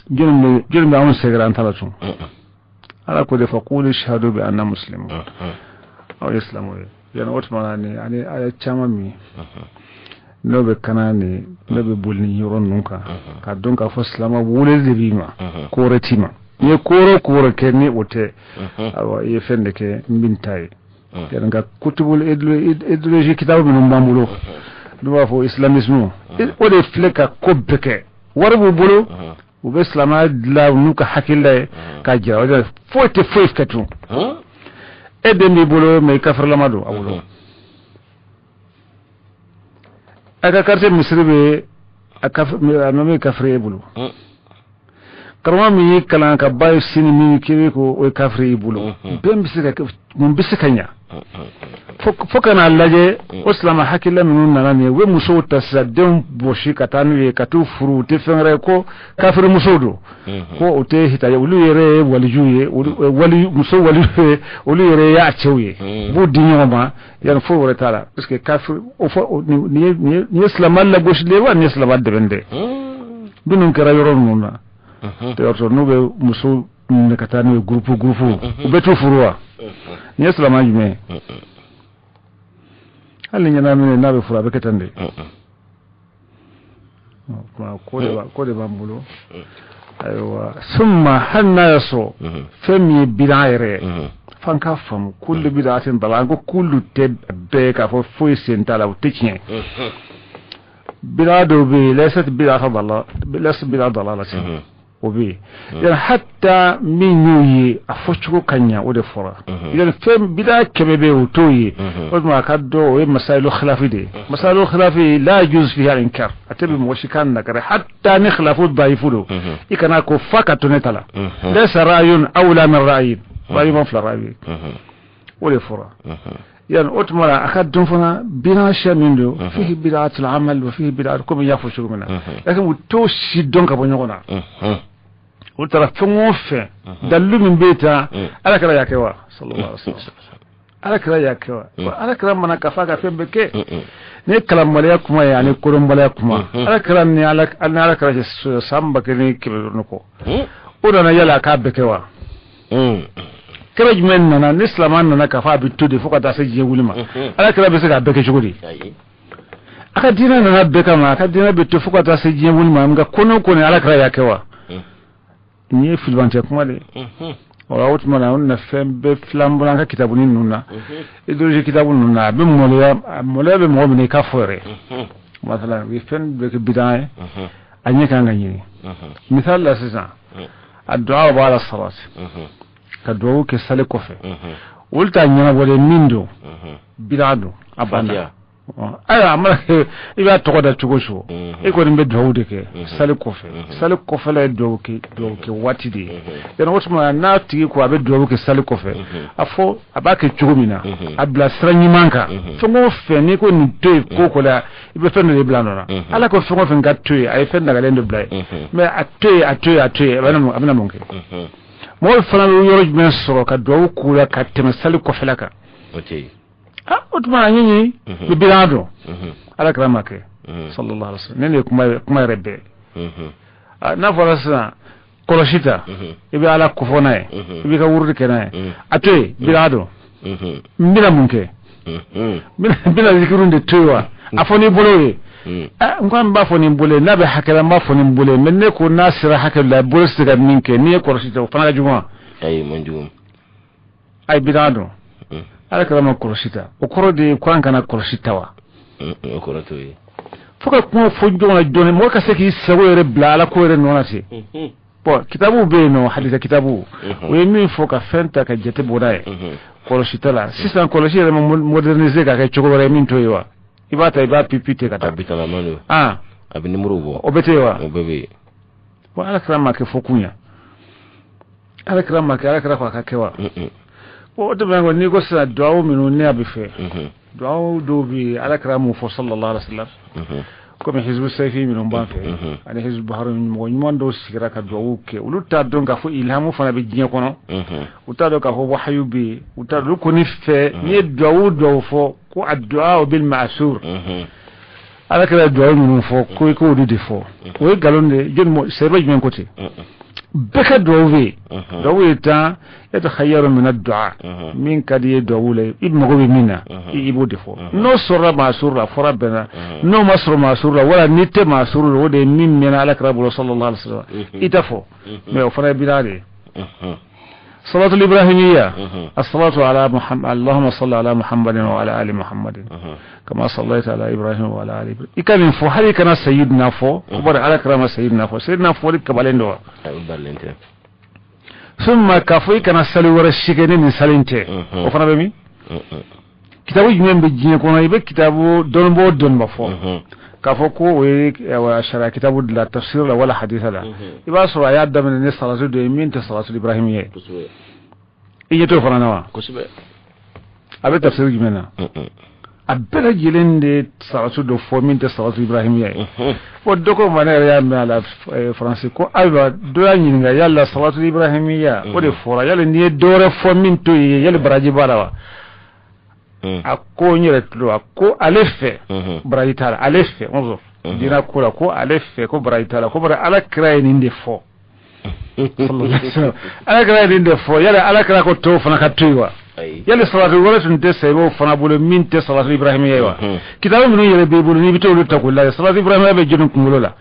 jini on segran talatu ala ko de faqulu shahadu bi anna muslimun aw islamu yana otmana ni ani aya chama mi nobe kanani nobe bulni yoron nunka ka donka fo islama wule de bima ko retima ye koro ke ni wote awa ye fende ke mbintai yana ga kutubul ideology kitabu min mambulo duwa fo islamisme o de fleka kobeke warbu bolo o be islama la nuka hakilla ka jira o fote foif katu e de mi bolo me kafir lamado awulo aka carte misribe aka me kafir bolo karma mi kala ka bayo sini mi kiri ko o kafri bulu bem bisika mun bisika nya fokana laje islama hakilla minun nanane we muso tasaddum boshi katanu ye katu furu te fenre ko kafri musodo ko o te hita ya ulu yere walijuye wali muso wali ulu yere ya chewye bu dinyoma yan fo wore tala parce que kafri o fo ni islama la boshi le wa ni islama de bende binun kara yoron nuna te orto nube muso ne ka taa n'o ye groupe u bɛ t'u furu wa ni ye silamɛ jumɛn hali ni ɲɛnamina n'a bɛ furu a bɛ kɛ tan de ko de b'an bolo ayiwa summa hali n'a y'a sɔrɔ fɛn min ye bidan yɛrɛ fan k'a faamu kullu bid'atin dalalah ko kullu tɛ bɛɛ k'a fɔ foyi sen t'a la o tɛ tiɲɛ bid'a dɔw bɛ yen laysat bid'atan dalalah o bɛ yen yani hatta min y'o ye a fɔcogo ka ɲɛ o de fɔra yani fɛn bid'a kɛmɛ bɛ yen o t'o ye o tuma a ka dɔn o ye masailu khilafi de ye masailu khilafi la yajuz fiha al-inkar a tɛ bɛn mɔgɔ si kan nakara hatta ni khilafu da'ifu don i kana ko fa ka to ne ta la laysa ra'yun awla min ra'yin ra'yi man fila ra'yi o de fɔra yani o tuma a ka dɔn fana bid'a sɛ min don fihi bid'atul amal wa fihi bid'at komi n y'a fɔ cogo min na lakin u t'o si dɔn ka bɔ ɲɔgɔn na o taara fɛn o fɛn dalilu min bɛ taa ala kɛra y'a kɛ wa sallallahu alaihi wasallam ala kɛra y'a kɛ wa ala kɛra mana ka fa ka fɛn bɛɛ kɛ ni kalanbaliya kuma ye ani kodɔnbaliya kuma ala kɛra ni ala kɛra san ba kelen ni kɛmɛ duuru kɔ o nana yala k'a bɛɛ kɛ wa kɛra jumɛn nana ni silamɛ nana k'a fɔ a bɛ to de fo ka taa se diɲɛ wuli ma ala kɛra bɛ se k'a bɛɛ kɛ cogo di a ka diinɛ nana bɛɛ kama a ka diinɛ bɛ to fo ka taa se diɲɛ wuli ma nka ko n'o ko ni ala kɛra y'a kɛ wa ni ye filibancɛ kuma de o tuma na o na fɛn bɛɛ filan bɔra an ka kitabu ninnu na idéologie kitabu ninnu na a bɛ maloya bɛ mɔgɔ min i ka fɔ yɛrɛ masala u ye fɛn bɛɛ kɛ bidan ye a ɲɛ kan ka ɲini misali la sisan a du'a b'a la sabati ka duwawu kɛ sali kɔfɛ olu t'a ɲɛnabɔlen min don bidan don a banna ayiwa a mana kɛ i b'a tɔgɔ da cogo cogo e kɔni bɛ duwawu de kɛ sali kɔfɛla ye duwawu kɛ waati de ye yanni o tuma n'a tigi ko a bɛ duwawu kɛ sali kɔfɛ a b'a kɛ cogo min na a bila sira ɲuman kan fɛn o fɛn n'i ko nin to yen ko la i bɛ fɛn dɔ de bila nɔ na ala ko fɛn o fɛn ka to yen a ye fɛn dagalen dɔ bila yen mɛ a to yen a bɛna mun kɛ mɔgɔw fana bɛ yɔrɔ jumɛn sɔrɔ ka duwawu k'u la ka tɛmɛ sali kɔfɛla kan o tuma a ɲini bɛ bidan dɔn ala kɛra ma kɛ sallallahu alaihi wasallam ne de ye kuma yɛrɛ bɛɛ n'a fɔra sisan kɔlɔsi ta i bɛ ala kofɔ n'a ye i bɛ ka wurudi kɛ n'a ye a to yen bidan dɔn n bɛna mun kɛ n bɛna zikiru de to yen wa a fɔ n'i bolo ye n ko an b'a fɔ nin bolo n'a bɛ hakɛ la n b'a fɔ nin bolo mɛ ne ko n'a sera hakɛ la bolo tɛ se ka min kɛ n'i ye kɔlɔsi ta o fana ka jugu wa ayi man jugu a ye bidan dɔn ala kɛra ma kɔlɔsi ta o kɔrɔ de ye ko an kana kɔlɔsi ta wa o kɔrɔ t'o ye fo ka kuma fɔ ɲɔgɔn na dɔɔni mɔgɔ ka se k'i sago yɛrɛ bila ala ko yɛrɛ nɔ na ten bon kitabu bɛ yen nɔ hadisa kitabu o ye min fɔ ka fɛn ta ka jate bɔ n'a ye kɔlɔsi ta la sisan kɔlɔsi yɛrɛ ma moderniser ka kɛ cogo wɛrɛ ye min t'o ye wa i b'a ta i b'a pipi ten ka taa a bɛ numéro bɔ o bɛ ten wa o bɛɛ bɛ yen bon ala kɛra ma kɛ fɔ kun ya ala kɛra ma kɛ ala kɛra ko a ka kɛ wa o de bɛ n'i ko sisan duwawu minnu ne a bɛ fɛ duwawu dɔw bɛ yen ala kɛra mun fɔ sallallahu alaihi wasallam komi hizbu sayfi minnu b'an fɛ ani hizbu bahari mɔgɔ ɲuman dɔw sigira ka duwawu kɛ olu t'a dɔn k'a fɔ ilhamu fana bɛ diɲɛ kɔnɔ u t'a dɔn k'a fɔ wahayu bɛ yen u t'a dɔn olu kɔni fɛ n'i ye duwawu fɔ ko a du'a bil ma'sur ala kɛra duwawu minnu fɔ ko i k'olu de fɔ o ye nkalon de jɔn sɛbɛ jumɛn ko ten bɛɛ ka duwawu bɛ yen duwawu ye tan yatakhayaru min ad-du'a min ka di ye duwawu la i mago bɛ min na i b'o de fɔ n'o sɔrɔla ma'sur la fɔra bɛɛ na n'o ma sɔrɔ ma'sur la wala n'i tɛ ma'sur la o de ye min mɛnna ala kɛra bolo sallallahu alaihi wasallam i t'a fɔ mɛ o fana ye bidaa de ye salatul ibrahimiyya as-salatu ala muhammad allahumma salli ala muhammadin wa ala ali muhammadin kama sallaita ala ibrahim wa ala ali ibrahim i ka nin fɔ hali kana sayyidina fɔ o bɔra ala kɛra ma sayyidina fɔ kabalen dɔ wa summa k'a fɔ i kana sali wɛrɛ si kɛ ni nin sali in tɛ o fana bɛ min kitabu jumɛn bɛ diɲɛ kɔnɔ i bɛ kitabu dɔnnibɔ o dɔnniba fɔ k'a fɔ ko o ye sariya kitabu de la tafsir la wala hadisa la i b'a sɔrɔ a y'a daminɛ ni salatu de ye min tɛ salatul ibrahim ye i ɲɛ t'o fana na wa a bɛ tafsir jumɛn na a bɛɛ lajɛlen de salatu dɔ fɔ min tɛ salatul ibrahim ye fɔ dɔ ko ma ne yɛrɛ y'a mɛn a la faransi ko ayiwa dɔ y'a ɲininka yala salatul ibrahim ya o de fɔra yali n'i ye dɔ wɛrɛ fɔ min t'o ye yali baraji b'a la wa a ko n yɛrɛ tulo a ko ale fɛ baraji t'a la ale fɛ dina ko la ko ale fɛ ko baraji t'a la ko bari ala kira ye nin de fɔ sallallahu alaihi wasallam ala kala din de fo yala ala kala ko to fana ka tuywa yala salatu wala tun te sebo fana bolo min te salatu ibrahim yewa kitabu min yele be bolo ni bito lu takulla salatu ibrahim be jidun kumulo la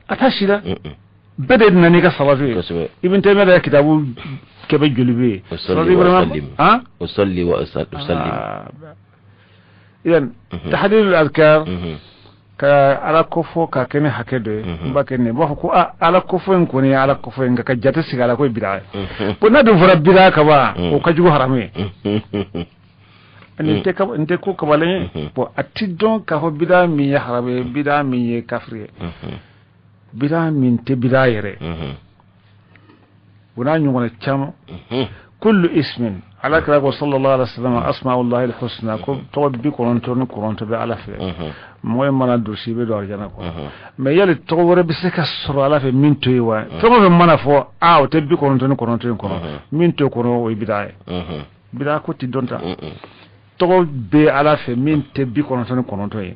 atashira bede nani ka salatu ibn taymiya da kitabu kebe julube salatu ibrahim ha usalli wa usallim idan tahdid al-adhkar ka ala kofo ka kene hakede mbakene bo ko ala kofo en ko ni ala kofo en ka jata sigala ko bid'a ko na do fara bid'a ka ba o ka jugo harame ani te ko ka bale bo atidon ka ho bid'a mi ya harame bid'a mi ye kafri bid'a min te bid'a yere wona nyongona cham kullu ismin ala kala ko sallallahu alaihi wasallam asma'ullahi alhusna ko to bi ko non to be ala fe moy mana do sibe do arjana ko mais yale to wore bi se ka soro ala fe min to yiwa to mo mana fo a o te bi ko non ko min to ko no bidaye bida ko ti donta to be ala fe min te bi ko non to yi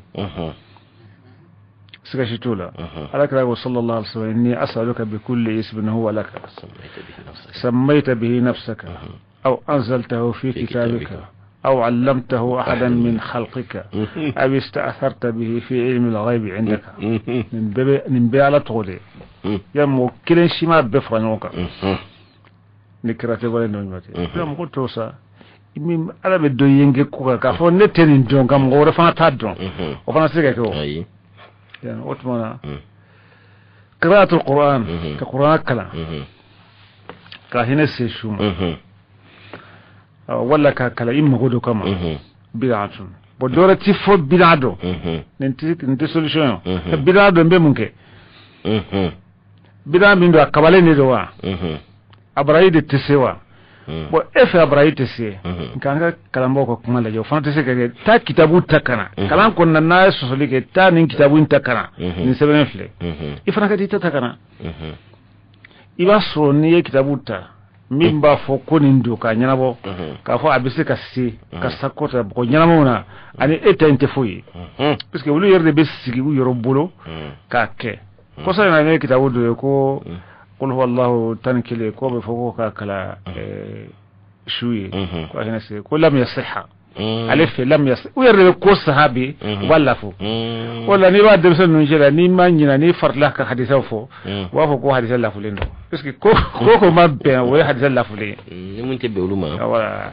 sika shitula ala kala ko sallallahu alaihi wasallam inni as'aluka bi kulli ismin huwa lak sammayta bihi nafsaka أو أنزلته في كتابك أو علمته أحدا من خلقك أو استأثرت به في علم الغيب عندك من بيالة طولي يمو كلين شما بفرنوك نكراتي ولا نوماتي يمو قلت وسا إمي ألا بدو ينجي كوكا كافو نتنين جون كام غورة فانا تادون وفانا سيكا كو يعني أتمنى قراءة القرآن كقرآن كلا كاهنة سيشوم wala ka kala imma godo kama bid'atun bo dora ti fo bid'ado nenti solution bid'ado mbe munke bid'a bindo akabale ne do wa abrayi de tesewa bo efe abrayi tese kanga kala mboko kuma la yo fanta se ke ta kitabu takana kala kon na sosoli ke ta nin kitabu takana ni seben fle ifana ka dita takana iba so ni kitabu ta min ba fo konin do ka nyanabo ka fo abise ka si ka sakota ko nyanamo na ani eta inte foyi parce que wulu yerde be sigi wu yoro bolo ka ke ko sa na ne kitabu do ko qul huwallahu tankile ko be fo ka kala shuyi ko hina se ko lam yasihha alif lam yasih wu yerde ko sahabi wala fo wala ni ba de sen no jela ni manyina ni farla ka hadisa fo wa fo ko hadisa la fulendo parce que ko ma be wo hadisa la fulé ni mun tebe uluma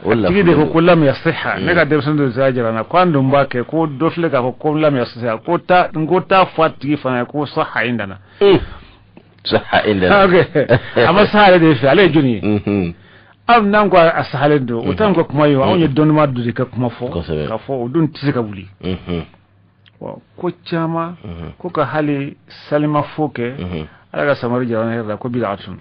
wala tigi de ko lam yasihha ne ka de sen do zajira na kwando mbake ko dofle ka ko lam yasihha ko ta ngota fati fana ko sahha indana sahha indana okay ama sahale de fi ale juni am nan ko asahalen do utan ko kuma yo onye don ma do ka kuma fo ka fo dun tisika buli ko chama ko ka hali salima foke ala samari jarana herda ko bid'atun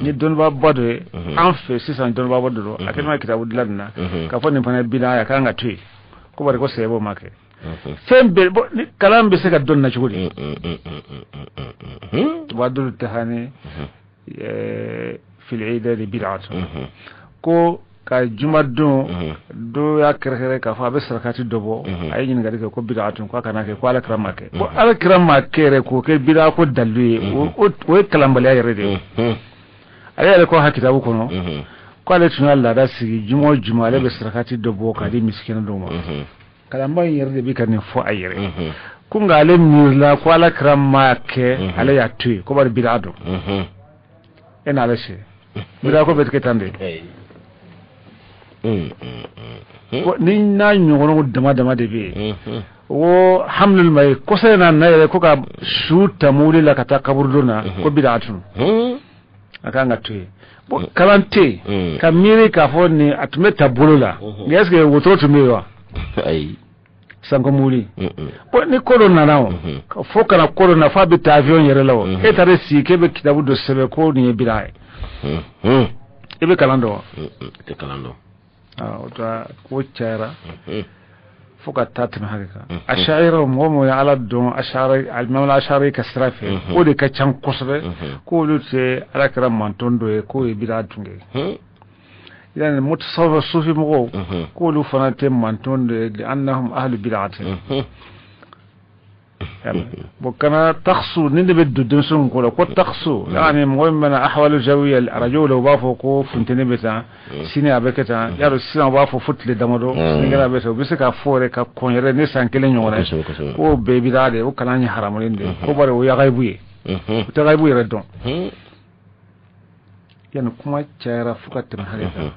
ni don ba bodo en fait 600 don ba bodo akema kitabu dilanna ka fo ni fana bid'a ya kanga tui ko bare ko sebo make sembe kalam be se ka don na chugudi wadul tahani في العيدة بدعة كو ka juma do ya kere ka fa be sarakati dobo ay nyin ngari ko bid'atun ko kana ke ko ala kramake ko ala kramake re ko ke bid'a ko dalwi o kalambale ay rede ay ko hakita ko no ko ala tun Allah da sigi juma le be sarakati dobo ka di miskin do mo kalamba yerde bi kan fo ayre kunga ale mirla ko ala kramake ala ya tu ko bar bid'a do ena ala she bid'a ko bet ketande ni na nyoro dama de be wo hamlul mai ko sai na na ko ka shuta muli la kata kaburduna ko bid'atun aka ngatu bo kalante ka miri ka fonni atmeta bulula ngeske woto tumewa ai sanko muli bo ni corona nawo fo kana corona fa bi avion yere lawo e tare si kebe kitabu do sebe ko ni bid'a ebe kalando te kalando wata ko cara fuka tatin haka ashaira mo ya ala don ashari al-mamla ashari kasrafe ko de ka can kusre ko lute ala karam mantondo e ko e bida tunge yani mutasawwif sufi mo ko lu fanate mantondo e annahum ahlu bid'ati بكنا تخصو نندب الدنسون كله كنت تخصو يعني مهم من أحوال الجوية الرجل وبافو كوف انتنبتا سيني أبكتا يارو سينا بافو فتل دمدو سيني أبكتا بسكا فوري كونيري نسان كلين يونا كو بيبي دادي وكلاني حرامين دي كو باري ويا غيبوي وتغيبوي ردون يعني كما تشارا فقط تنهاري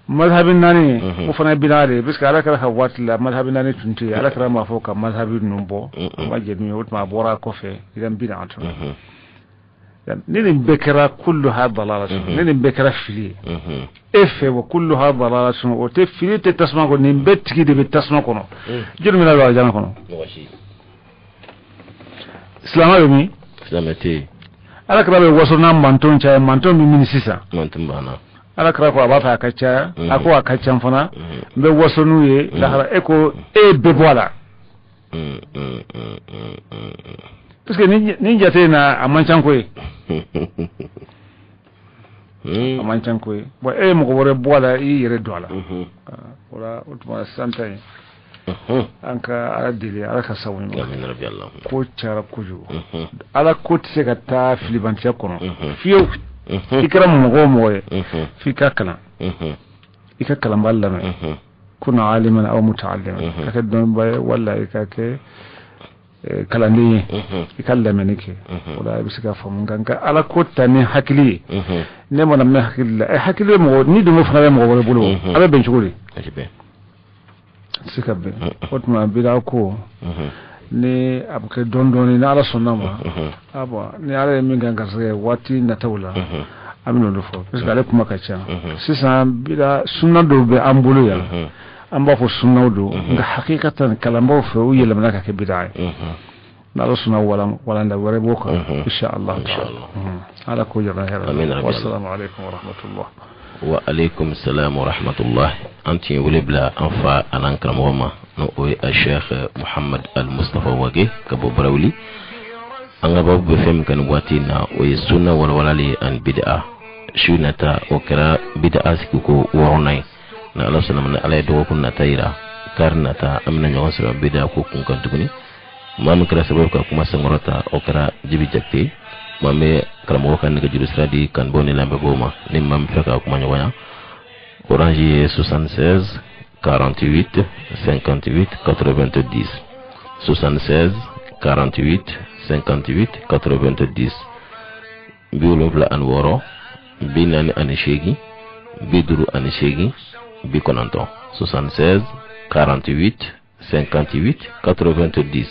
مذهب الناني وفنا بلادي بس على كره هوات لا مذهب الناني تنتي على كره ما فوق مذهب النوبو ما جدني وت ما بورا كوفي اذا بينات نين بكرة كلها ضلالة نين بكرة فيلي اف وكلها ضلالة وتفيلي تسمع نين بت كده بتسمع كنو جل من الواجان كنو اسلام يومي اسلامتي على كره وصلنا مانتون شاي مانتون من سيسا مانتون بانا ala kra ko abata akacha ako akacha mfana be wasonu ye lahara eko be bola parce que ni jate na amanchan ko amanchan ko bo mo ko wore bola yi yere dola wala utma santai anka ala dili ala ka sawni ko chara kuju ala ko tse ka ta filibantia kono fiyo ikram mo في كاكلا يكاكلا مبلما كنا عالما او متعلما كتدون ولا يكاك كلامي يكلمنك ولا بسكا فمغانكا على كوتاني حكلي نيما نما حكلي مو ني دو مفنا مو ولا بولو على بنشغولي سكاب وتما بيداكو ni abuke dondoni na ala sonama aba ni ala minganga zwe wati na tawla amino do fo parce que ale kuma kacha sisan bila sunna do be ambulu ya amba fo sunna do nga hakikatan kalamba fo yele manaka ke bid'a na ala sunna wala nda wore boka insha Allah ala ko jara hera wassalamu alaikum wa rahmatullah wa alaikum assalam wa rahmatullah anti wulibla anfa anankram wama no o Sheikh Muhammad Al-Mustafa Wage kabo Barawli anga babu fem kan watina o sunna wala walali an bid'a shunata o kira bid'a sikuko woronay na Allah sallallahu alaihi do kunna tayra karnata amna nyaw sura bid'a ko kun kan tuguni mam kira sabab ka kuma sangorata o kira jibi jakti mame karamo kan ga jurus radi kan boni lambe boma ni mam feka kuma nyawanya orange 76 48 58 90 76 48 58 90 biolobla an woro binani an shegi biduru an shegi bikonanto 76 48 58 90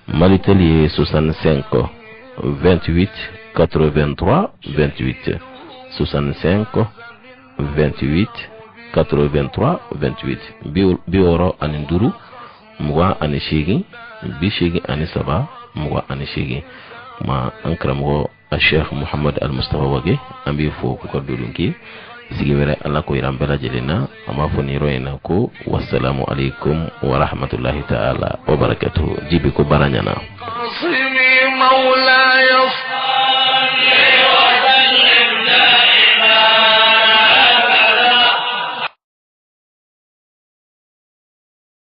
Maliteli 65 28 83 28 65 28 83 28 bioro aninduru mwa anishigi bishigi anisaba mwa anishigi ma ankramgo Sheikh Muhammad Al-Mustafa Wage ambi fo ko dulunki sigibere Allah ko irambela jelena ama fo ni royna ko wassalamu alaikum wa rahmatullahi ta'ala wa barakatuh jibi ko baranyana مولاي